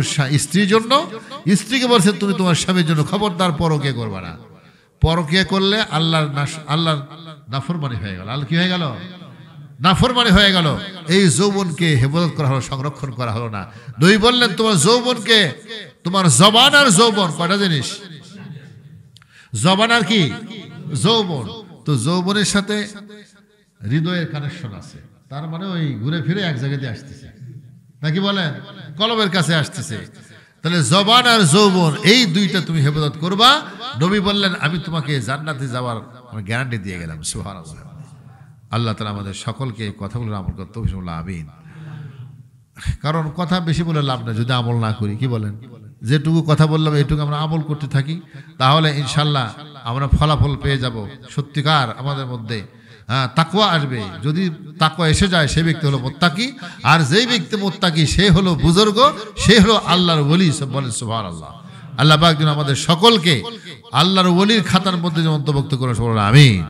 স্ত্রীর জন্য। স্ত্রীকে বলছেন তুমি তোমার স্বামীর জন্য, খবরদার পরকিয়া করবে না। পরকিয়া করলে আল্লাহর নাফরমানি হয়ে গেল। আল্লাহ কি হয়ে গেল? নাফরমানি হয়ে গেল। এই যৌবনকে হেফাজত করা হলো, সংরক্ষণ করা হলো না। নবী বললেন তোমার যৌবনকে, তোমার জবান আর যৌবন কয়টা জিনিস? জবান আর কি? যৌবন। তো যৌবনের সাথে হৃদয়ের কানেকশন আছে, তার মানে ওই ঘুরে ফিরে এক জায়গাতে আসতেছে, নাকি বলেন? কলবের কাছে আসতেছে। তাহলে জবান আর যৌবন এই দুইটা তুমি হেফাজত করবা। নবী বললেন আমি তোমাকে জান্নাতে যাওয়ার গ্যারান্টি দিয়ে গেলাম। সুবহানাল্লাহ। আল্লাহ তাআলা আমাদের সকলকে এই কথাগুলো আমল করতে তৌফিক দান করুন। আমিন। কারণ কথা বেশি বলে লাভ নেই যদি আমল না করি, কি বলেন? যেটুকু কথা বললাম এইটুকু আমরা আমল করতে থাকি, তাহলে ইনশাল্লাহ আমরা ফলাফল পেয়ে যাব। সত্যিকার আমাদের মধ্যে তাকওয়া আসবে। যদি তাকওয়া এসে যায় সেই ব্যক্তি হলো মুত্তাকি, আর যেই ব্যক্তি মুত্তাকি সে হলো বুজুর্গ, সে হলো আল্লাহর ওলি। সব বলেন সুবহানাল্লাহ। আল্লাহ পাক যেন আমাদের সকলকে আল্লাহর ওলির খাতার মধ্যে অন্তর্ভুক্ত করে, আমিন।